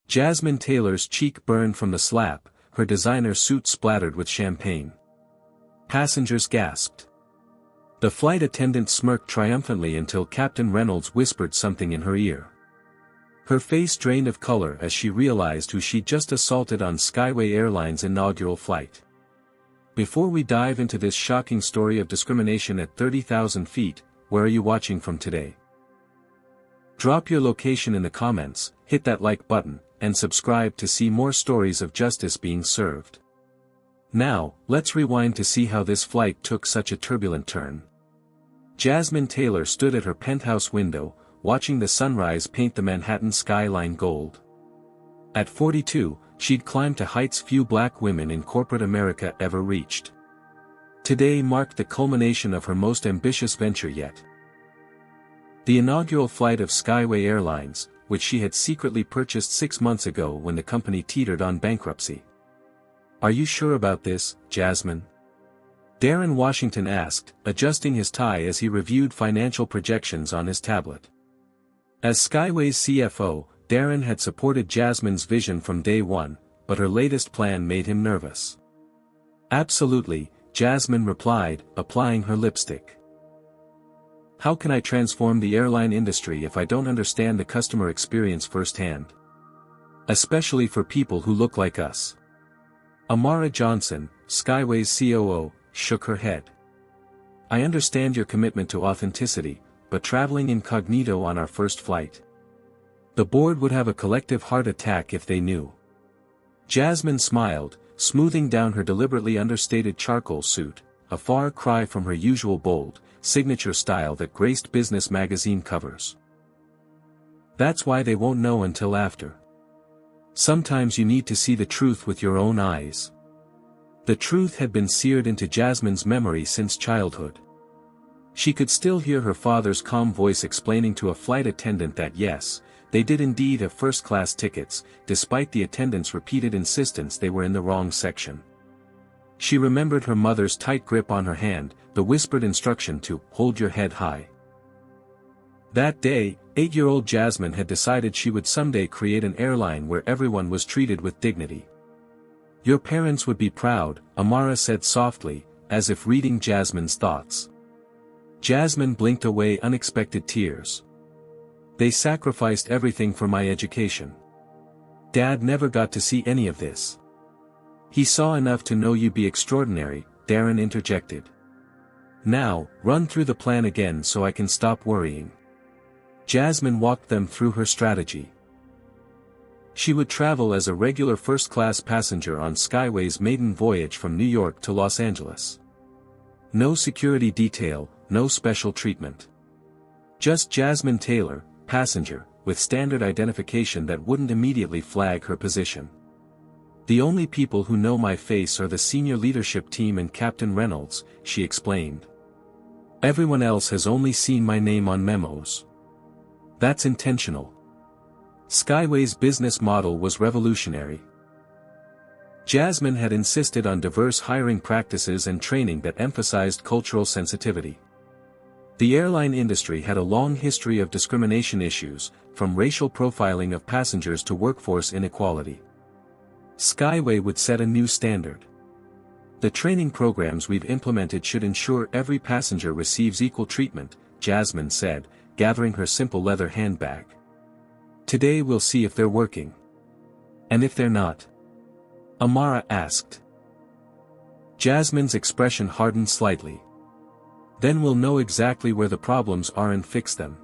Jasmine Taylor's cheek burned from the slap, her designer suit splattered with champagne. Passengers gasped. The flight attendant smirked triumphantly until Captain Reynolds whispered something in her ear. Her face drained of color as she realized who she'd just assaulted on Skyway Airlines' inaugural flight. Before we dive into this shocking story of discrimination at 30,000 feet, where are you watching from today? Drop your location in the comments, hit that like button, and subscribe to see more stories of justice being served. Now, let's rewind to see how this flight took such a turbulent turn. Jasmine Taylor stood at her penthouse window, watching the sunrise paint the Manhattan skyline gold. At 42, she'd climbed to heights few black women in corporate America ever reached. Today marked the culmination of her most ambitious venture yet. The inaugural flight of Skyway Airlines, which she had secretly purchased 6 months ago when the company teetered on bankruptcy. "Are you sure about this, Jasmine?" Darren Washington asked, adjusting his tie as he reviewed financial projections on his tablet. As Skyway's CFO, Darren had supported Jasmine's vision from day one, but her latest plan made him nervous. "Absolutely," Jasmine replied, applying her lipstick. "How can I transform the airline industry if I don't understand the customer experience firsthand? Especially for people who look like us." Amara Johnson, Skyway's COO, shook her head. "I understand your commitment to authenticity, but traveling incognito on our first flight. The board would have a collective heart attack if they knew." Jasmine smiled, smoothing down her deliberately understated charcoal suit, a far cry from her usual bold, signature style that graced business magazine covers. "That's why they won't know until after. Sometimes you need to see the truth with your own eyes." The truth had been seared into Jasmine's memory since childhood. She could still hear her father's calm voice explaining to a flight attendant that yes, they did indeed have first-class tickets, despite the attendant's repeated insistence they were in the wrong section. She remembered her mother's tight grip on her hand, the whispered instruction to hold your head high. That day, 8-year-old Jasmine had decided she would someday create an airline where everyone was treated with dignity. "Your parents would be proud," Amara said softly, as if reading Jasmine's thoughts. Jasmine blinked away unexpected tears. "They sacrificed everything for my education. Dad never got to see any of this." "He saw enough to know you'd be extraordinary," Darren interjected. "Now, run through the plan again so I can stop worrying." Jasmine walked them through her strategy. She would travel as a regular first-class passenger on Skyway's maiden voyage from New York to Los Angeles. No security detail, no special treatment. Just Jasmine Taylor, passenger, with standard identification that wouldn't immediately flag her position. "The only people who know my face are the senior leadership team and Captain Reynolds," she explained. "Everyone else has only seen my name on memos." That's intentional. Skyway's business model was revolutionary. Jasmine had insisted on diverse hiring practices and training that emphasized cultural sensitivity. The airline industry had a long history of discrimination issues, from racial profiling of passengers to workforce inequality. Skyway would set a new standard. "The training programs we've implemented should ensure every passenger receives equal treatment," Jasmine said, gathering her simple leather handbag. "Today we'll see if they're working." "And if they're not?" Amara asked. Jasmine's expression hardened slightly. "Then we'll know exactly where the problems are and fix them.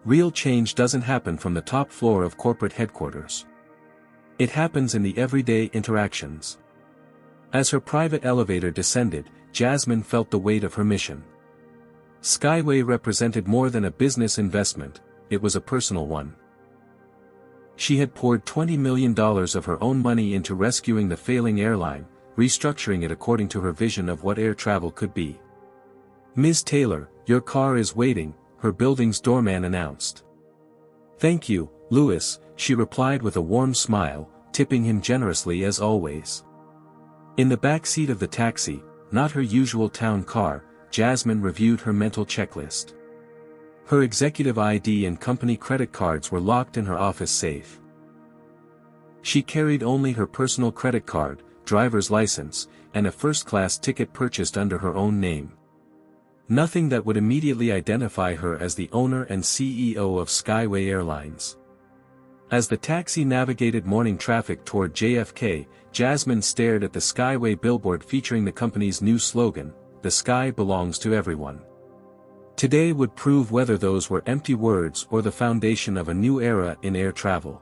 Real change doesn't happen from the top floor of corporate headquarters. It happens in the everyday interactions." As her private elevator descended, Jasmine felt the weight of her mission. Skyway represented more than a business investment, it was a personal one. She had poured $20 million of her own money into rescuing the failing airline, restructuring it according to her vision of what air travel could be. "Ms. Taylor, your car is waiting," her building's doorman announced. "Thank you, Louis," she replied with a warm smile, tipping him generously as always. In the back seat of the taxi, not her usual town car, Jasmine reviewed her mental checklist. Her executive ID and company credit cards were locked in her office safe. She carried only her personal credit card, driver's license, and a first-class ticket purchased under her own name. Nothing that would immediately identify her as the owner and CEO of Skyway Airlines. As the taxi navigated morning traffic toward JFK, Jasmine stared at the Skyway billboard featuring the company's new slogan, "The sky belongs to everyone." Today would prove whether those were empty words or the foundation of a new era in air travel.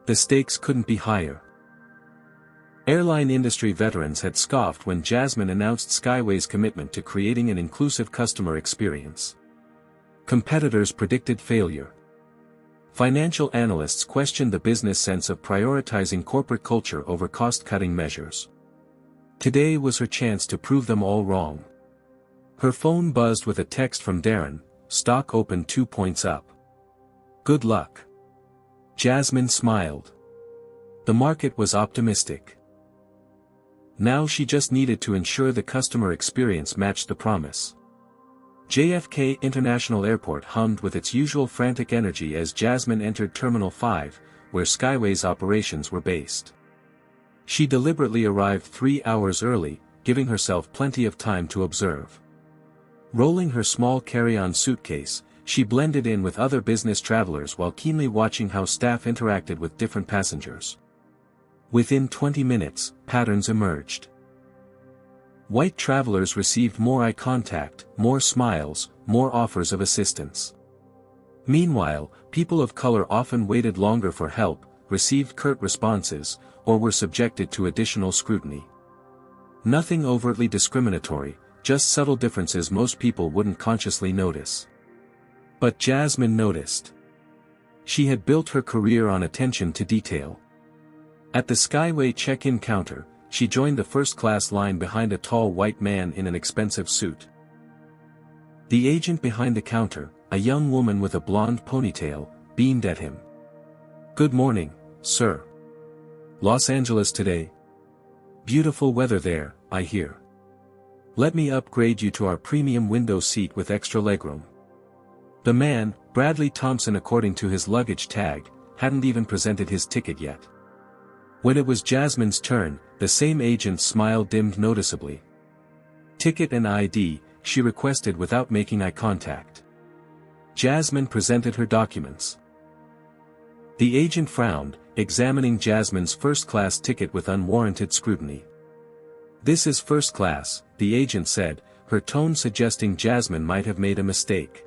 The stakes couldn't be higher. Airline industry veterans had scoffed when Jasmine announced Skyway's commitment to creating an inclusive customer experience. Competitors predicted failure. Financial analysts questioned the business sense of prioritizing corporate culture over cost-cutting measures. Today was her chance to prove them all wrong. Her phone buzzed with a text from Darren, "Stock opened 2 points up. Good luck." Jasmine smiled. The market was optimistic. Now she just needed to ensure the customer experience matched the promise. JFK International Airport hummed with its usual frantic energy as Jasmine entered Terminal 5, where Skyway's operations were based. She deliberately arrived 3 hours early, giving herself plenty of time to observe. Rolling her small carry-on suitcase, she blended in with other business travelers while keenly watching how staff interacted with different passengers. Within 20 minutes, patterns emerged. White travelers received more eye contact, more smiles, more offers of assistance. Meanwhile, people of color often waited longer for help, received curt responses, or were subjected to additional scrutiny. Nothing overtly discriminatory, just subtle differences most people wouldn't consciously notice. But Jasmine noticed. She had built her career on attention to detail. At the Skyway check-in counter, she joined the first-class line behind a tall white man in an expensive suit. The agent behind the counter, a young woman with a blonde ponytail, beamed at him. "Good morning, sir. Los Angeles today? Beautiful weather there, I hear. Let me upgrade you to our premium window seat with extra legroom." The man, Bradley Thompson according to his luggage tag, hadn't even presented his ticket yet. When it was Jasmine's turn, the same agent's smile dimmed noticeably. "Ticket and ID," she requested without making eye contact. Jasmine presented her documents. The agent frowned, examining Jasmine's first-class ticket with unwarranted scrutiny. "This is first class," the agent said, her tone suggesting Jasmine might have made a mistake.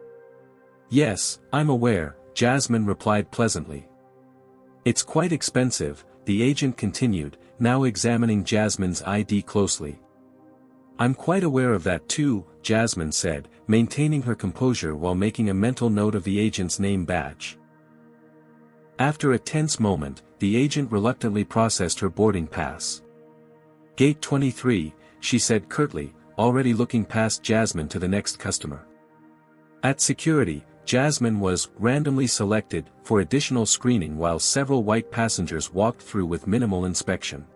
"Yes, I'm aware," Jasmine replied pleasantly. "It's quite expensive," the agent continued, now examining Jasmine's ID closely. "I'm quite aware of that too," Jasmine said, maintaining her composure while making a mental note of the agent's name badge. After a tense moment, the agent reluctantly processed her boarding pass. "Gate 23, she said curtly, already looking past Jasmine to the next customer. At security, Jasmine was randomly selected for additional screening while several white passengers walked through with minimal inspection.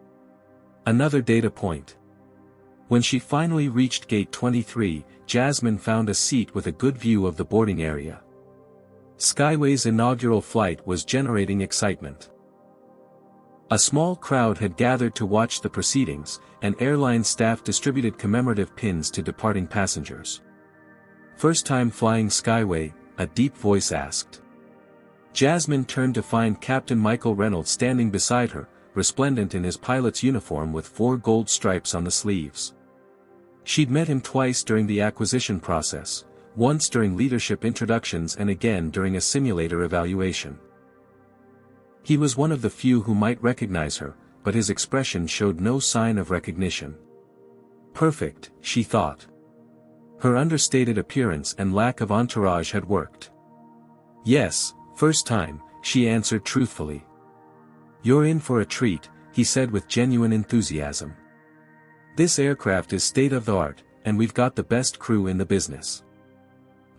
Another data point. When she finally reached Gate 23, Jasmine found a seat with a good view of the boarding area. Skyway's inaugural flight was generating excitement. A small crowd had gathered to watch the proceedings, and airline staff distributed commemorative pins to departing passengers. "First time flying Skyway?" a deep voice asked. Jasmine turned to find Captain Michael Reynolds standing beside her, resplendent in his pilot's uniform with 4 gold stripes on the sleeves. She'd met him twice during the acquisition process, once during leadership introductions and again during a simulator evaluation. He was one of the few who might recognize her, but his expression showed no sign of recognition. Perfect, she thought. Her understated appearance and lack of entourage had worked. "Yes, first time," she answered truthfully. "You're in for a treat," he said with genuine enthusiasm. "This aircraft is state-of-the-art, and we've got the best crew in the business."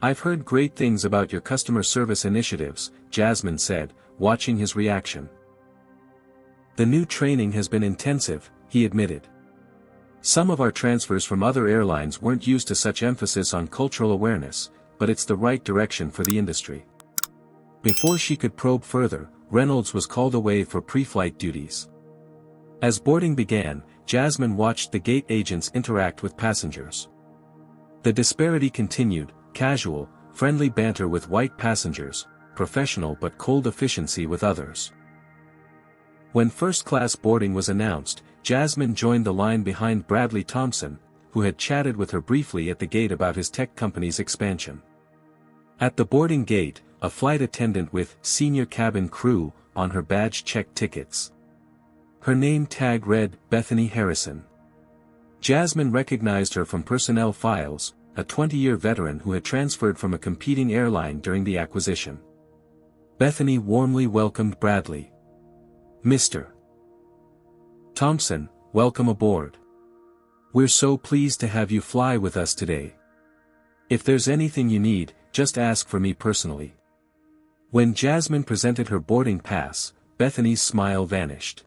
"I've heard great things about your customer service initiatives," Jasmine said, watching his reaction. "The new training has been intensive," he admitted. "Some of our transfers from other airlines weren't used to such emphasis on cultural awareness, but it's the right direction for the industry." Before she could probe further, Reynolds was called away for pre-flight duties. As boarding began, Jasmine watched the gate agents interact with passengers. The disparity continued: casual, friendly banter with white passengers, professional but cold efficiency with others. When first-class boarding was announced, Jasmine joined the line behind Bradley Thompson, who had chatted with her briefly at the gate about his tech company's expansion. At the boarding gate, a flight attendant with "Senior Cabin Crew" on her badge checked tickets. Her name tag read Bethany Harrison. Jasmine recognized her from personnel files, a 20-year veteran who had transferred from a competing airline during the acquisition. Bethany warmly welcomed Bradley. "Mr. Thompson, welcome aboard. We're so pleased to have you fly with us today. If there's anything you need, just ask for me personally." When Jasmine presented her boarding pass, Bethany's smile vanished.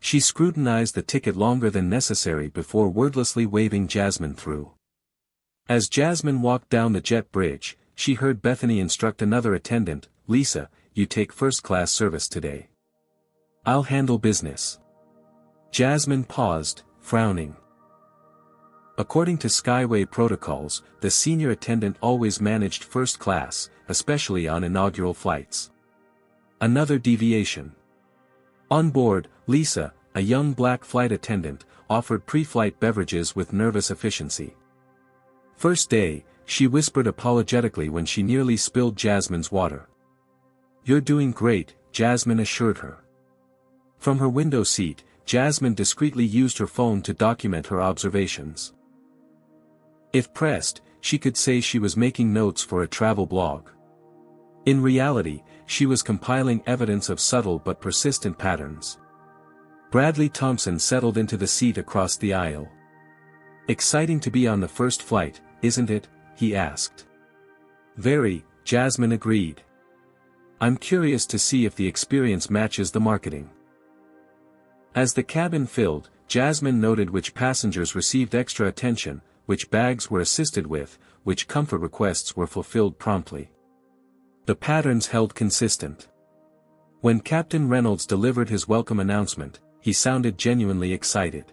She scrutinized the ticket longer than necessary before wordlessly waving Jasmine through. As Jasmine walked down the jet bridge, she heard Bethany instruct another attendant, "Lisa, you take first-class service today. I'll handle business." Jasmine paused, frowning. According to Skyway protocols, the senior attendant always managed first class, especially on inaugural flights. Another deviation. On board, Lisa, a young black flight attendant, offered pre-flight beverages with nervous efficiency. First day, she whispered apologetically when she nearly spilled Jasmine's water. "You're doing great," Jasmine assured her. From her window seat, Jasmine discreetly used her phone to document her observations. If pressed, she could say she was making notes for a travel blog. In reality, she was compiling evidence of subtle but persistent patterns. Bradley Thompson settled into the seat across the aisle. "Exciting to be on the first flight, isn't it?" he asked. "Very," Jasmine agreed. "I'm curious to see if the experience matches the marketing." As the cabin filled, Jasmine noted which passengers received extra attention, which bags were assisted with, which comfort requests were fulfilled promptly. The patterns held consistent. When Captain Reynolds delivered his welcome announcement, he sounded genuinely excited.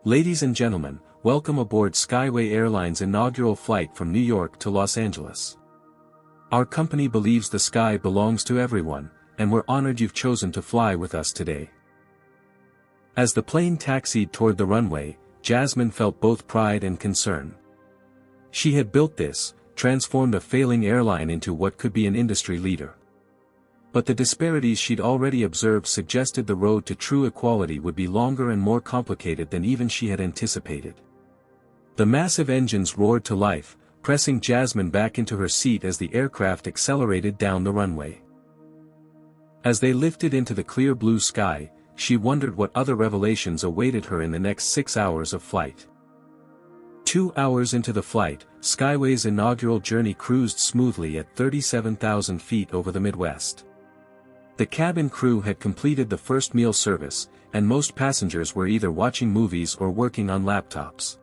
"Ladies and gentlemen, welcome aboard Skyway Airline's inaugural flight from New York to Los Angeles. Our company believes the sky belongs to everyone, and we're honored you've chosen to fly with us today." As the plane taxied toward the runway, Jasmine felt both pride and concern. She had built this, transformed a failing airline into what could be an industry leader. But the disparities she'd already observed suggested the road to true equality would be longer and more complicated than even she had anticipated. The massive engines roared to life, pressing Jasmine back into her seat as the aircraft accelerated down the runway. As they lifted into the clear blue sky, she wondered what other revelations awaited her in the next 6 hours of flight. 2 hours into the flight, Skyway's inaugural journey cruised smoothly at 37,000 feet over the Midwest. The cabin crew had completed the first meal service, and most passengers were either watching movies or working on laptops.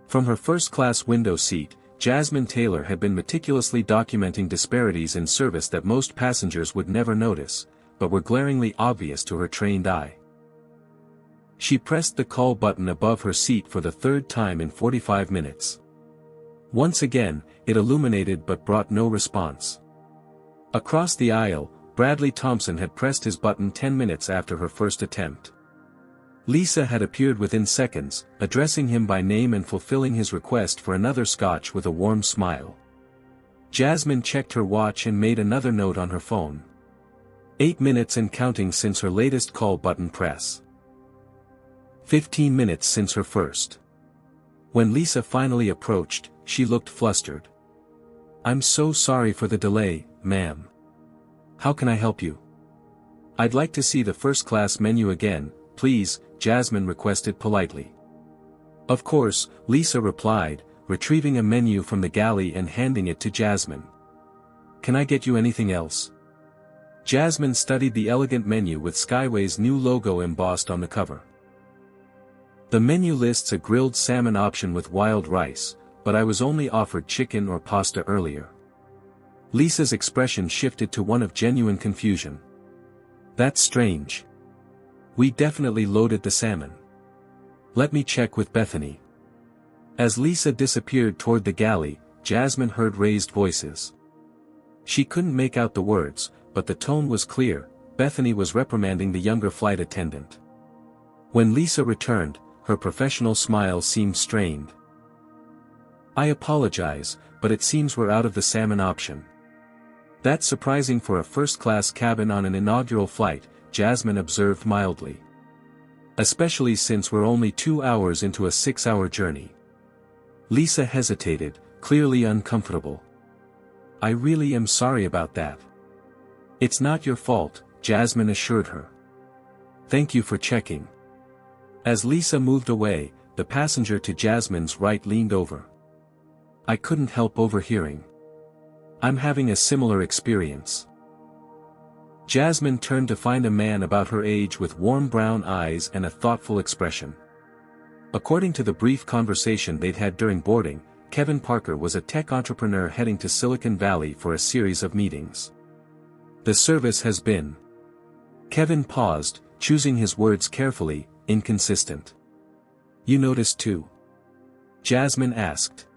From her first-class window seat, Jasmine Taylor had been meticulously documenting disparities in service that most passengers would never notice, but were glaringly obvious to her trained eye. She pressed the call button above her seat for the third time in 45 minutes. Once again, it illuminated but brought no response. Across the aisle, Bradley Thompson had pressed his button 10 minutes after her first attempt. Lisa had appeared within seconds, addressing him by name and fulfilling his request for another scotch with a warm smile. Jasmine checked her watch and made another note on her phone. 8 minutes and counting since her latest call button press. 15 minutes since her first. When Lisa finally approached, she looked flustered. "I'm so sorry for the delay, ma'am. How can I help you?" "I'd like to see the first-class menu again, please," Jasmine requested politely. "Of course," Lisa replied, retrieving a menu from the galley and handing it to Jasmine. "Can I get you anything else?" Jasmine studied the elegant menu with Skyway's new logo embossed on the cover. The menu lists a grilled salmon option with wild rice, but I was only offered chicken or pasta earlier. Lisa's expression shifted to one of genuine confusion. That's strange. We definitely loaded the salmon. Let me check with Bethany. As Lisa disappeared toward the galley, Jasmine heard raised voices. She couldn't make out the words, but the tone was clear. Bethany was reprimanding the younger flight attendant. When Lisa returned, her professional smile seemed strained. I apologize, but it seems we're out of the salmon option. That's surprising for a first-class cabin on an inaugural flight, Jasmine observed mildly. Especially since we're only 2 hours into a 6-hour journey. Lisa hesitated, clearly uncomfortable. I really am sorry about that. It's not your fault, Jasmine assured her. Thank you for checking. As Lisa moved away, the passenger to Jasmine's right leaned over. I couldn't help overhearing. I'm having a similar experience. Jasmine turned to find a man about her age with warm brown eyes and a thoughtful expression. According to the brief conversation they'd had during boarding, Kevin Parker was a tech entrepreneur heading to Silicon Valley for a series of meetings. The service has been. Kevin paused, choosing his words carefully, inconsistent. You noticed too? Jasmine asked.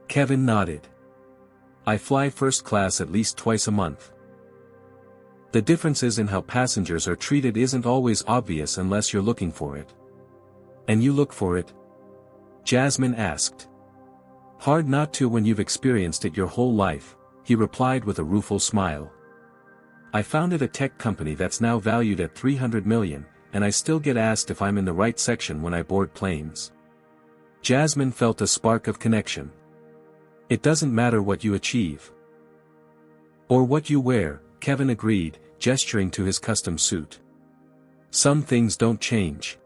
Kevin nodded. I fly first class at least twice a month. The differences in how passengers are treated isn't always obvious unless you're looking for it. And you look for it? Jasmine asked. Hard not to when you've experienced it your whole life, he replied with a rueful smile. I founded a tech company that's now valued at $300 million, and I still get asked if I'm in the right section when I board planes. Jasmine felt a spark of connection. It doesn't matter what you achieve. Or what you wear, Kevin agreed, gesturing to his custom suit. Some things don't change.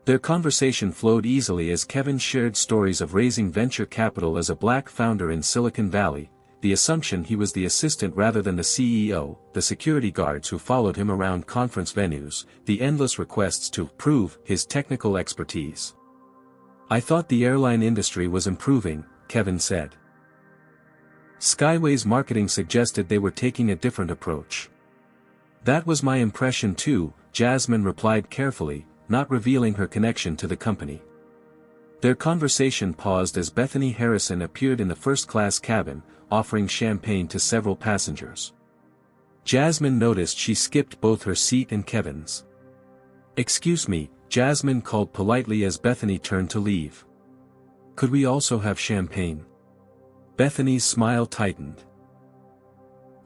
Their conversation flowed easily as Kevin shared stories of raising venture capital as a black founder in Silicon Valley, the assumption he was the assistant rather than the CEO, the security guards who followed him around conference venues, the endless requests to prove his technical expertise. I thought the airline industry was improving, Kevin said. Skyway's marketing suggested they were taking a different approach. That was my impression too, Jasmine replied carefully, not revealing her connection to the company. Their conversation paused as Bethany Harrison appeared in the first-class cabin, offering champagne to several passengers. Jasmine noticed she skipped both her seat and Kevin's. Excuse me, Jasmine called politely as Bethany turned to leave. Could we also have champagne? Bethany's smile tightened.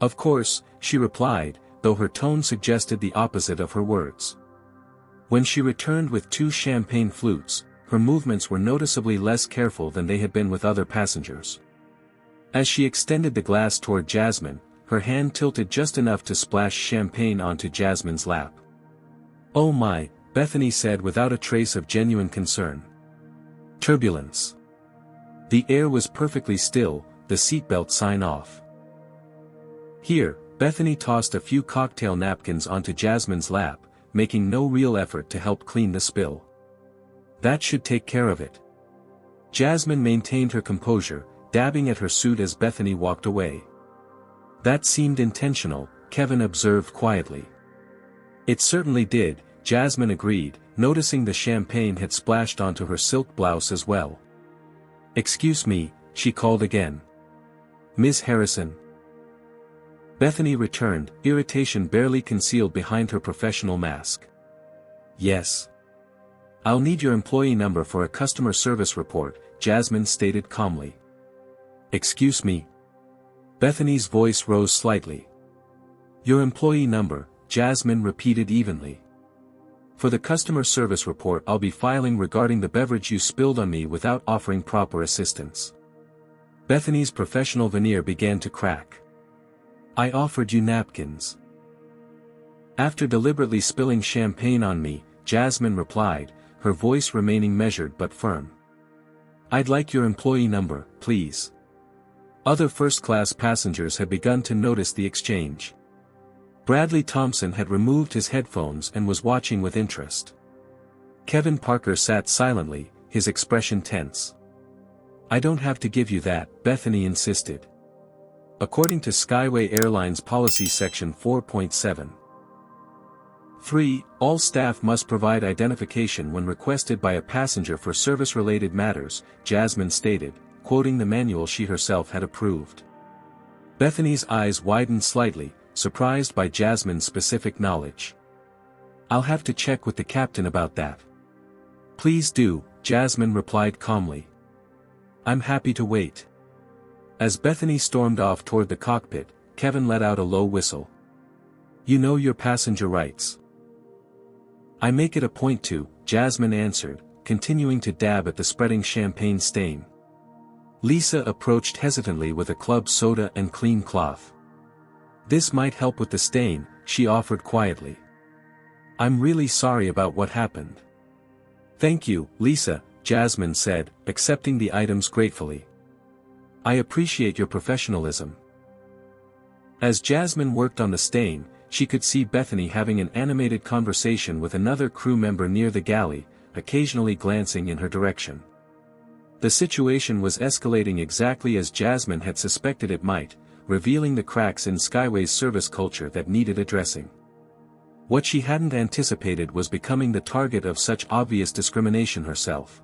Of course, she replied, though her tone suggested the opposite of her words. When she returned with 2 champagne flutes, her movements were noticeably less careful than they had been with other passengers. As she extended the glass toward Jasmine, her hand tilted just enough to splash champagne onto Jasmine's lap. Oh my, Bethany said without a trace of genuine concern. Turbulence. The air was perfectly still, the seatbelt sign off. Here, Bethany tossed a few cocktail napkins onto Jasmine's lap, making no real effort to help clean the spill. That should take care of it. Jasmine maintained her composure, dabbing at her suit as Bethany walked away. That seemed intentional, Kevin observed quietly. It certainly did, Jasmine agreed, noticing the champagne had splashed onto her silk blouse as well. Excuse me, she called again. Miss Harrison? Bethany returned, irritation barely concealed behind her professional mask. Yes. I'll need your employee number for a customer service report, Jasmine stated calmly. Excuse me. Bethany's voice rose slightly. Your employee number, Jasmine repeated evenly. For the customer service report I'll be filing regarding the beverage you spilled on me without offering proper assistance. Bethany's professional veneer began to crack. I offered you napkins. After deliberately spilling champagne on me, Jasmine replied, her voice remaining measured but firm. I'd like your employee number, please. Other first-class passengers had begun to notice the exchange. Bradley Thompson had removed his headphones and was watching with interest. Kevin Parker sat silently, his expression tense. I don't have to give you that, Bethany insisted. according to Skyway Airlines Policy Section 4.7. 3. All staff must provide identification when requested by a passenger for service-related matters, Jasmine stated, quoting the manual she herself had approved. Bethany's eyes widened slightly, surprised by Jasmine's specific knowledge. "I'll have to check with the captain about that." "Please do," Jasmine replied calmly. "I'm happy to wait." As Bethany stormed off toward the cockpit, Kevin let out a low whistle. "You know your passenger rights." "I make it a point to," Jasmine answered, continuing to dab at the spreading champagne stain. Lisa approached hesitantly with a club soda and clean cloth. "This might help with the stain," she offered quietly. "I'm really sorry about what happened." "Thank you, Lisa," Jasmine said, accepting the items gratefully. "I appreciate your professionalism." As Jasmine worked on the stain, she could see Bethany having an animated conversation with another crew member near the galley, occasionally glancing in her direction. The situation was escalating exactly as Jasmine had suspected it might, revealing the cracks in Skyway's service culture that needed addressing. What she hadn't anticipated was becoming the target of such obvious discrimination herself.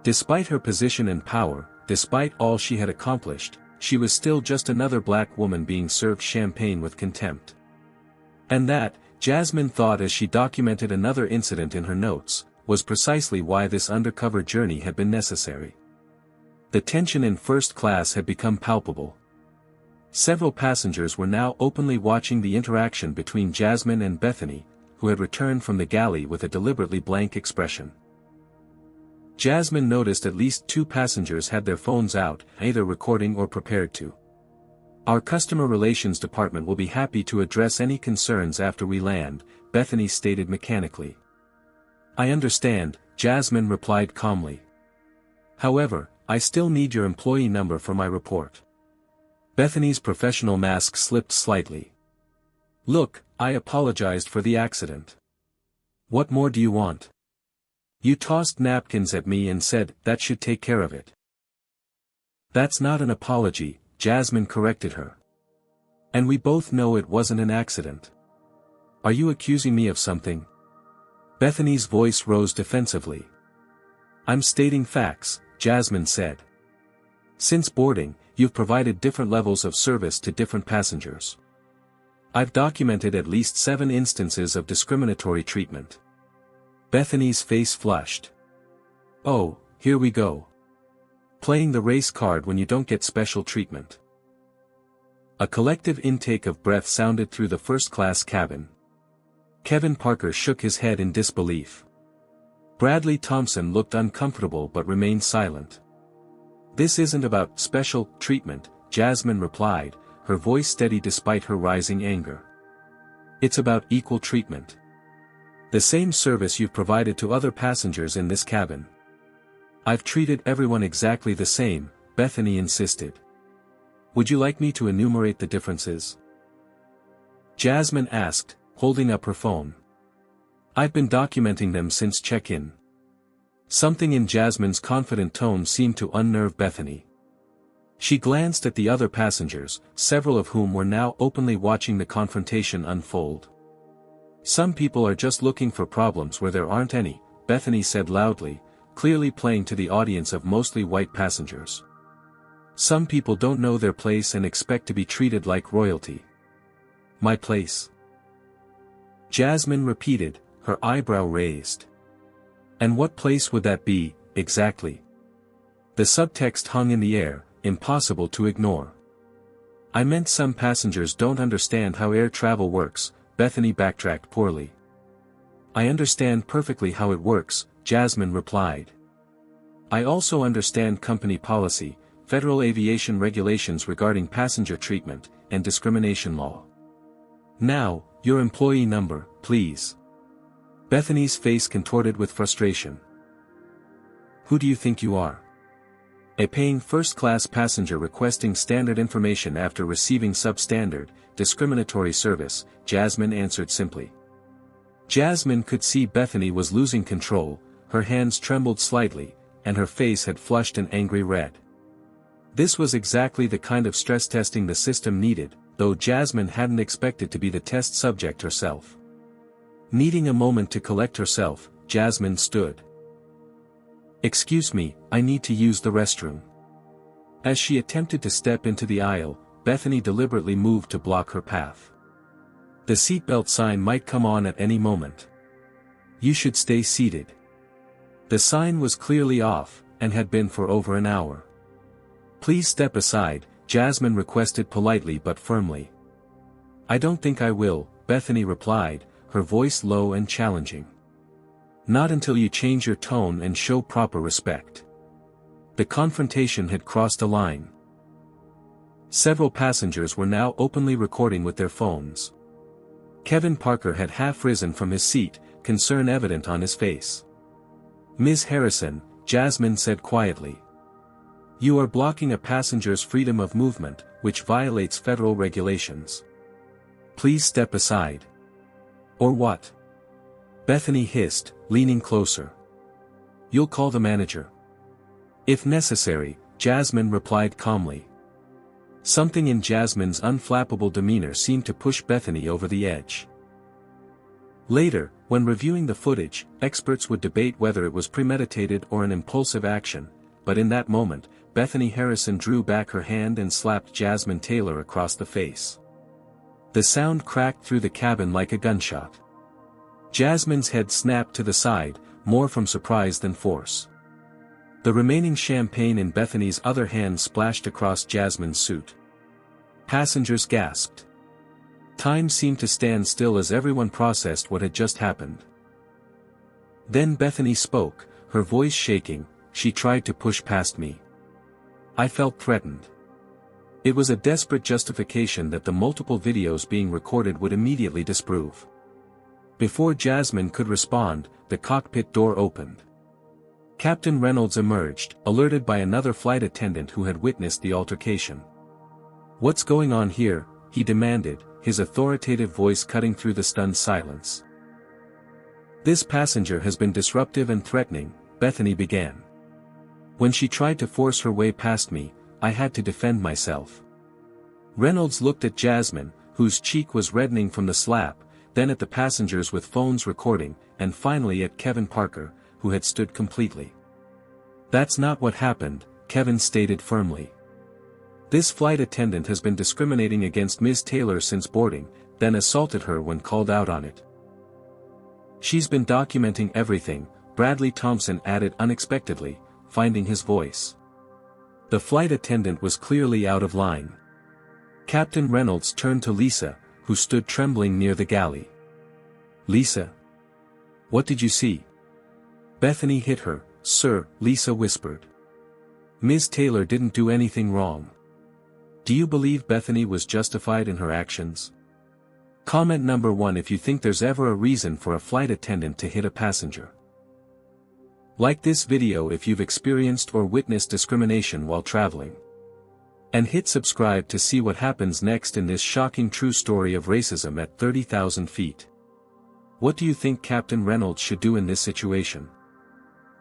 Despite her position and power, despite all she had accomplished, she was still just another black woman being served champagne with contempt. And that, Jasmine thought as she documented another incident in her notes, was precisely why this undercover journey had been necessary. The tension in first class had become palpable. Several passengers were now openly watching the interaction between Jasmine and Bethany, who had returned from the galley with a deliberately blank expression. Jasmine noticed at least 2 passengers had their phones out, either recording or prepared to. "Our customer relations department will be happy to address any concerns after we land," Bethany stated mechanically. "I understand," Jasmine replied calmly. "However, I still need your employee number for my report." Bethany's professional mask slipped slightly. "Look, I apologized for the accident. What more do you want? You tossed napkins at me and said, that should take care of it." "That's not an apology," Jasmine corrected her. "And we both know it wasn't an accident. Are you accusing me of something?" Bethany's voice rose defensively. "I'm stating facts," Jasmine said. "Since boarding, you've provided different levels of service to different passengers. I've documented at least 7 instances of discriminatory treatment." Bethany's face flushed. "Oh, here we go. Playing the race card when you don't get special treatment." A collective intake of breath sounded through the first-class cabin. Kevin Parker shook his head in disbelief. Bradley Thompson looked uncomfortable but remained silent. "This isn't about special treatment," Jasmine replied, her voice steady despite her rising anger. "It's about equal treatment. The same service you've provided to other passengers in this cabin." "I've treated everyone exactly the same," Bethany insisted. "Would you like me to enumerate the differences?" Jasmine asked, holding up her phone. "I've been documenting them since check-in." Something in Jasmine's confident tone seemed to unnerve Bethany. She glanced at the other passengers, several of whom were now openly watching the confrontation unfold. "Some people are just looking for problems where there aren't any," Bethany said loudly, clearly playing to the audience of mostly white passengers. "Some people don't know their place and expect to be treated like royalty." "My place?" Jasmine repeated, her eyebrow raised. "And what place would that be, exactly?" The subtext hung in the air, impossible to ignore. "I meant some passengers don't understand how air travel works," Bethany backtracked poorly. "I understand perfectly how it works," Jasmine replied. "I also understand company policy, federal aviation regulations regarding passenger treatment, and discrimination law. Now, your employee number, please." Bethany's face contorted with frustration. "Who do you think you are? A paying first-class passenger requesting standard information after receiving substandard, discriminatory service," Jasmine answered simply. Jasmine could see Bethany was losing control, her hands trembled slightly, and her face had flushed an angry red. This was exactly the kind of stress testing the system needed, though Jasmine hadn't expected to be the test subject herself. Needing a moment to collect herself, Jasmine stood. "Excuse me, I need to use the restroom." As she attempted to step into the aisle, Bethany deliberately moved to block her path. "The seatbelt sign might come on at any moment. You should stay seated." The sign was clearly off, and had been for over an hour. "Please step aside," Jasmine requested politely but firmly. "I don't think I will," Bethany replied, her voice low and challenging. "Not until you change your tone and show proper respect." The confrontation had crossed a line. Several passengers were now openly recording with their phones. Kevin Parker had half risen from his seat, concern evident on his face. "Ms. Harrison," Jasmine said quietly. "You are blocking a passenger's freedom of movement, which violates federal regulations. Please step aside." "Or what?" Bethany hissed, leaning closer. "You'll call the manager." "If necessary," Jasmine replied calmly. Something in Jasmine's unflappable demeanor seemed to push Bethany over the edge. Later, when reviewing the footage, experts would debate whether it was premeditated or an impulsive action, but in that moment, Bethany Harrison drew back her hand and slapped Jasmine Taylor across the face. The sound cracked through the cabin like a gunshot. Jasmine's head snapped to the side, more from surprise than force. The remaining champagne in Bethany's other hand splashed across Jasmine's suit. Passengers gasped. Time seemed to stand still as everyone processed what had just happened. Then Bethany spoke, her voice shaking. "She tried to push past me. I felt threatened." It was a desperate justification that the multiple videos being recorded would immediately disprove. Before Jasmine could respond, the cockpit door opened. Captain Reynolds emerged, alerted by another flight attendant who had witnessed the altercation. "What's going on here?" he demanded, his authoritative voice cutting through the stunned silence. "This passenger has been disruptive and threatening," Bethany began. "When she tried to force her way past me, I had to defend myself." Reynolds looked at Jasmine, whose cheek was reddening from the slap, then at the passengers with phones recording, and finally at Kevin Parker, who had stood completely. "That's not what happened," Kevin stated firmly. "This flight attendant has been discriminating against Ms. Taylor since boarding, then assaulted her when called out on it. She's been documenting everything," Bradley Thompson added unexpectedly, finding his voice. The flight attendant was clearly out of line. Captain Reynolds turned to Lisa, who stood trembling near the galley. "Lisa? What did you see?" "Bethany hit her, sir," Lisa whispered. "Ms. Taylor didn't do anything wrong." "Do you believe Bethany was justified in her actions?" Comment number 1 if you think there's ever a reason for a flight attendant to hit a passenger. Like this video if you've experienced or witnessed discrimination while traveling. And hit subscribe to see what happens next in this shocking true story of racism at 30,000 feet. What do you think Captain Reynolds should do in this situation?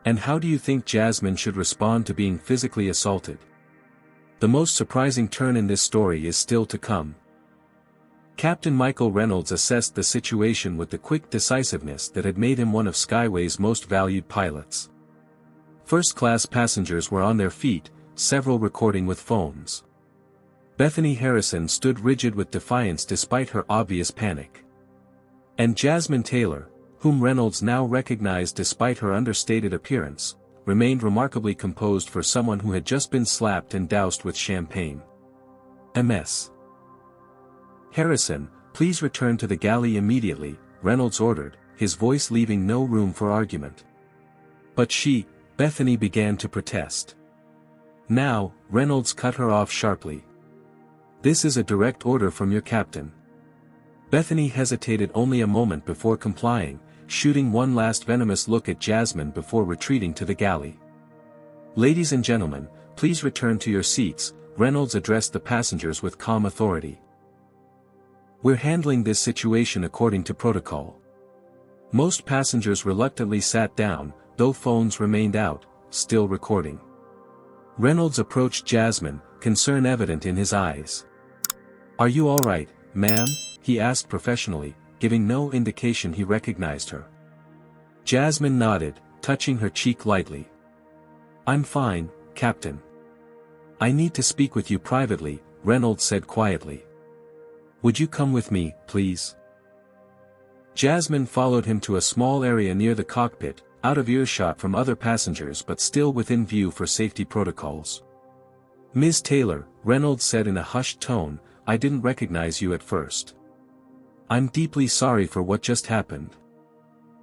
And how do you think Jasmine should respond to being physically assaulted? The most surprising turn in this story is still to come. Captain Michael Reynolds assessed the situation with the quick decisiveness that had made him one of Skyway's most valued pilots. First-class passengers were on their feet, several recording with phones. Bethany Harrison stood rigid with defiance despite her obvious panic. And Jasmine Taylor, whom Reynolds now recognized despite her understated appearance, remained remarkably composed for someone who had just been slapped and doused with champagne. Ms. Harrison, please return to the galley immediately, Reynolds ordered, his voice leaving no room for argument. But Bethany began to protest. "Now," Reynolds cut her off sharply. "This is a direct order from your captain." Bethany hesitated only a moment before complying, shooting one last venomous look at Jasmine before retreating to the galley. "Ladies and gentlemen, please return to your seats," Reynolds addressed the passengers with calm authority. "We're handling this situation according to protocol." Most passengers reluctantly sat down, though phones remained out, still recording. Reynolds approached Jasmine, concern evident in his eyes. "Are you all right, ma'am?" he asked professionally, giving no indication he recognized her. Jasmine nodded, touching her cheek lightly. "I'm fine, Captain." "I need to speak with you privately," Reynolds said quietly. "Would you come with me, please?" Jasmine followed him to a small area near the cockpit, out of earshot from other passengers but still within view for safety protocols. "Ms. Taylor," Reynolds said in a hushed tone, "I didn't recognize you at first. I'm deeply sorry for what just happened.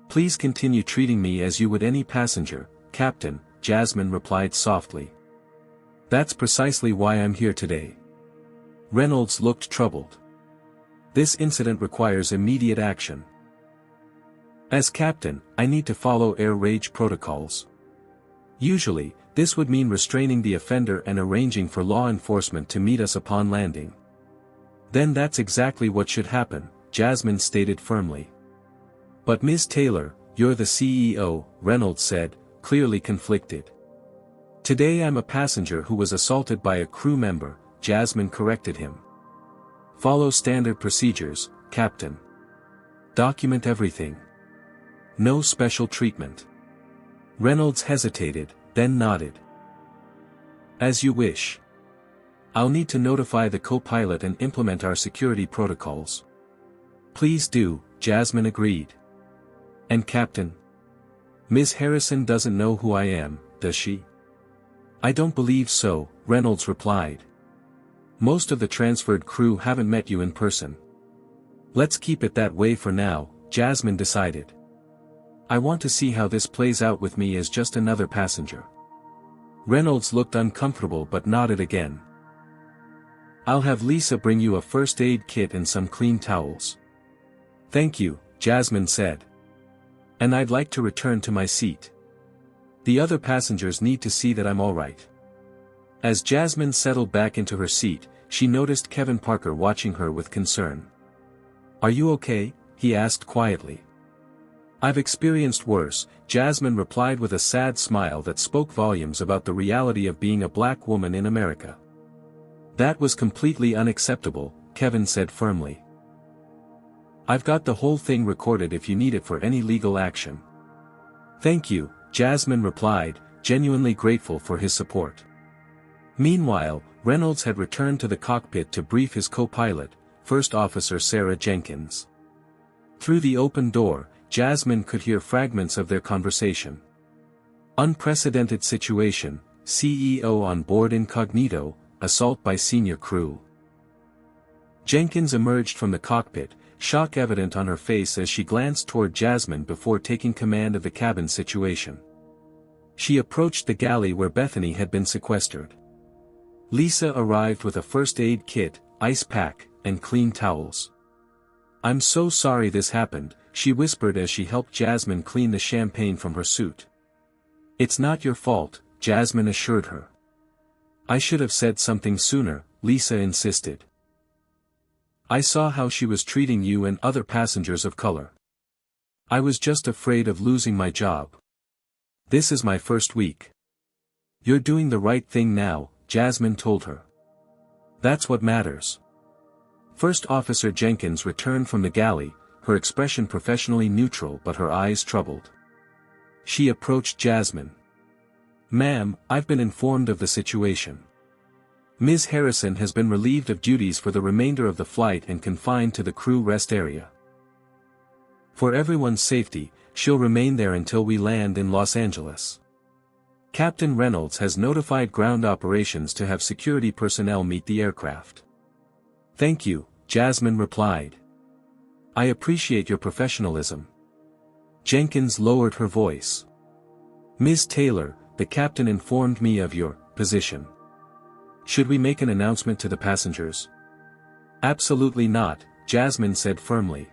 Please continue treating me as you would any passenger, Captain," Jasmine replied softly. "That's precisely why I'm here today." Reynolds looked troubled. "This incident requires immediate action. As captain, I need to follow air rage protocols. Usually, this would mean restraining the offender and arranging for law enforcement to meet us upon landing." "Then that's exactly what should happen," Jasmine stated firmly. "But Ms. Taylor, you're the CEO," Reynolds said, clearly conflicted. "Today I'm a passenger who was assaulted by a crew member," Jasmine corrected him. "Follow standard procedures, Captain. Document everything. No special treatment." Reynolds hesitated, then nodded. "As you wish. I'll need to notify the co-pilot and implement our security protocols." "Please do," Jasmine agreed. "And Captain? Ms. Harrison doesn't know who I am, does she?" "I don't believe so," Reynolds replied. "Most of the transferred crew haven't met you in person." "Let's keep it that way for now," Jasmine decided. "I want to see how this plays out with me as just another passenger." Reynolds looked uncomfortable but nodded again. "I'll have Lisa bring you a first aid kit and some clean towels." "Thank you," Jasmine said. "And I'd like to return to my seat. The other passengers need to see that I'm all right." As Jasmine settled back into her seat, she noticed Kevin Parker watching her with concern. "Are you okay?" he asked quietly. "I've experienced worse," Jasmine replied with a sad smile that spoke volumes about the reality of being a black woman in America. "That was completely unacceptable," Kevin said firmly. "I've got the whole thing recorded if you need it for any legal action." "Thank you," Jasmine replied, genuinely grateful for his support. Meanwhile, Reynolds had returned to the cockpit to brief his co-pilot, First Officer Sarah Jenkins. Through the open door, Jasmine could hear fragments of their conversation. "Unprecedented situation, CEO on board incognito, assault by senior crew." Jenkins emerged from the cockpit, shock evident on her face as she glanced toward Jasmine before taking command of the cabin situation. She approached the galley where Bethany had been sequestered. Lisa arrived with a first aid kit, ice pack, and clean towels. "I'm so sorry this happened," she whispered as she helped Jasmine clean the champagne from her suit. "It's not your fault," Jasmine assured her. "I should have said something sooner," Lisa insisted. "I saw how she was treating you and other passengers of color. I was just afraid of losing my job. This is my first week." "You're doing the right thing now," Jasmine told her. "That's what matters." First Officer Jenkins returned from the galley, her expression professionally neutral but her eyes troubled. She approached Jasmine. "Ma'am, I've been informed of the situation. Ms. Harrison has been relieved of duties for the remainder of the flight and confined to the crew rest area. For everyone's safety, she'll remain there until we land in Los Angeles. Captain Reynolds has notified ground operations to have security personnel meet the aircraft." "Thank you," Jasmine replied. "I appreciate your professionalism." Jenkins lowered her voice. "Ms. Taylor, the captain informed me of your position. Should we make an announcement to the passengers?" "Absolutely not," Jasmine said firmly.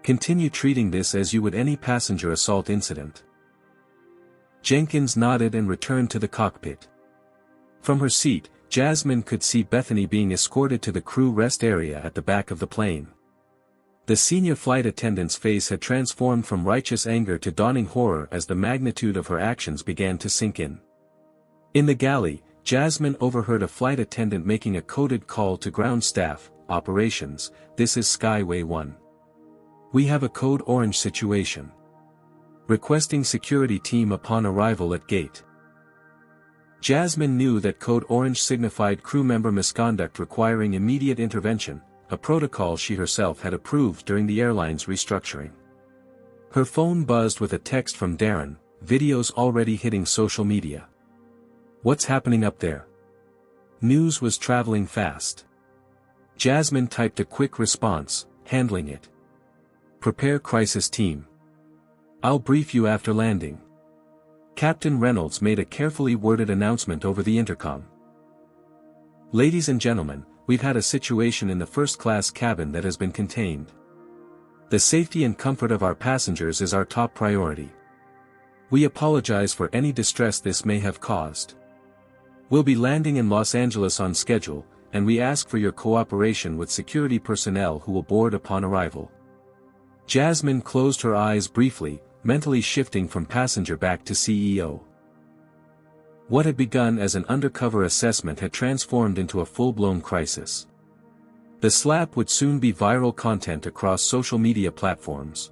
"Continue treating this as you would any passenger assault incident." Jenkins nodded and returned to the cockpit. From her seat, Jasmine could see Bethany being escorted to the crew rest area at the back of the plane. The senior flight attendant's face had transformed from righteous anger to dawning horror as the magnitude of her actions began to sink in. In the galley, Jasmine overheard a flight attendant making a coded call to ground staff, "Operations, this is Skyway 1. We have a code orange situation. Requesting security team upon arrival at gate." Jasmine knew that code orange signified crew member misconduct requiring immediate intervention, a protocol she herself had approved during the airline's restructuring. Her phone buzzed with a text from Darren, videos already hitting social media. "What's happening up there?" News was traveling fast. Jasmine typed a quick response, handling it. "Prepare crisis team. I'll brief you after landing." Captain Reynolds made a carefully worded announcement over the intercom. "Ladies and gentlemen, we've had a situation in the first-class cabin that has been contained. The safety and comfort of our passengers is our top priority. We apologize for any distress this may have caused. We'll be landing in Los Angeles on schedule, and we ask for your cooperation with security personnel who will board upon arrival." Jasmine closed her eyes briefly, mentally shifting from passenger back to CEO. What had begun as an undercover assessment had transformed into a full-blown crisis. The slap would soon be viral content across social media platforms.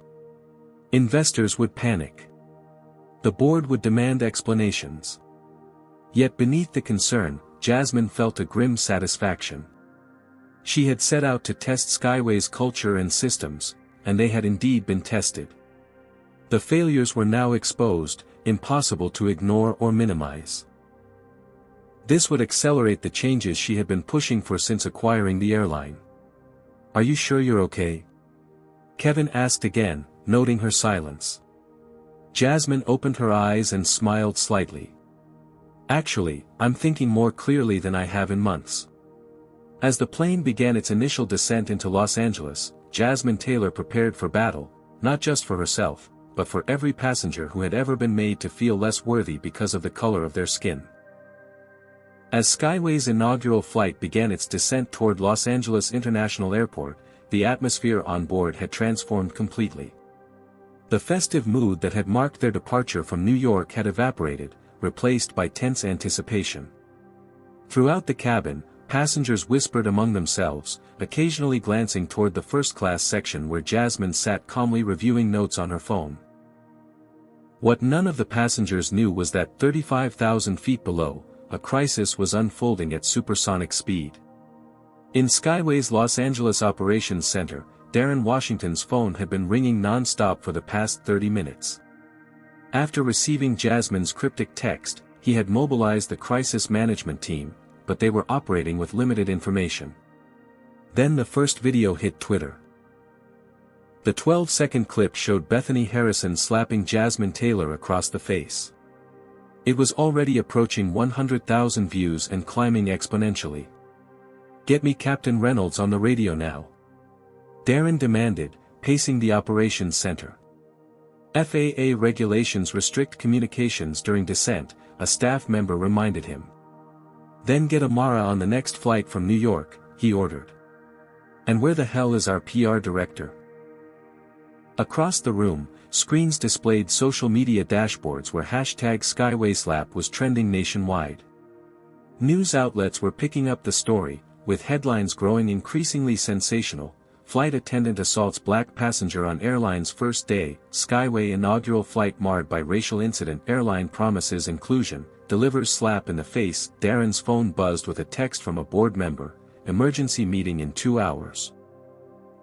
Investors would panic. The board would demand explanations. Yet beneath the concern, Jasmine felt a grim satisfaction. She had set out to test Skyway's culture and systems, and they had indeed been tested. The failures were now exposed, impossible to ignore or minimize. This would accelerate the changes she had been pushing for since acquiring the airline. "Are you sure you're okay?" Kevin asked again, noting her silence. Jasmine opened her eyes and smiled slightly. "Actually, I'm thinking more clearly than I have in months." As the plane began its initial descent into Los Angeles, Jasmine Taylor prepared for battle, not just for herself, but for every passenger who had ever been made to feel less worthy because of the color of their skin. As Skyway's inaugural flight began its descent toward Los Angeles International Airport, the atmosphere on board had transformed completely. The festive mood that had marked their departure from New York had evaporated, replaced by tense anticipation. Throughout the cabin, passengers whispered among themselves, occasionally glancing toward the first-class section where Jasmine sat calmly reviewing notes on her phone. What none of the passengers knew was that 35,000 feet below, a crisis was unfolding at supersonic speed. In Skyway's Los Angeles Operations Center, Darren Washington's phone had been ringing non-stop for the past 30 minutes. After receiving Jasmine's cryptic text, he had mobilized the crisis management team, but they were operating with limited information. Then the first video hit Twitter. The 12-second clip showed Bethany Harrison slapping Jasmine Taylor across the face. It was already approaching 100,000 views and climbing exponentially. "Get me Captain Reynolds on the radio now," Darren demanded, pacing the operations center. "FAA regulations restrict communications during descent," a staff member reminded him. "Then get Amara on the next flight from New York," he ordered. "And where the hell is our PR director?" Across the room, screens displayed social media dashboards where #SkywaySlap was trending nationwide. News outlets were picking up the story, with headlines growing increasingly sensational. "Flight attendant assaults black passenger on airline's first day, Skyway inaugural flight marred by racial incident, airline promises inclusion, delivers slap in the face." Darren's phone buzzed with a text from a board member, "Emergency meeting in 2 hours.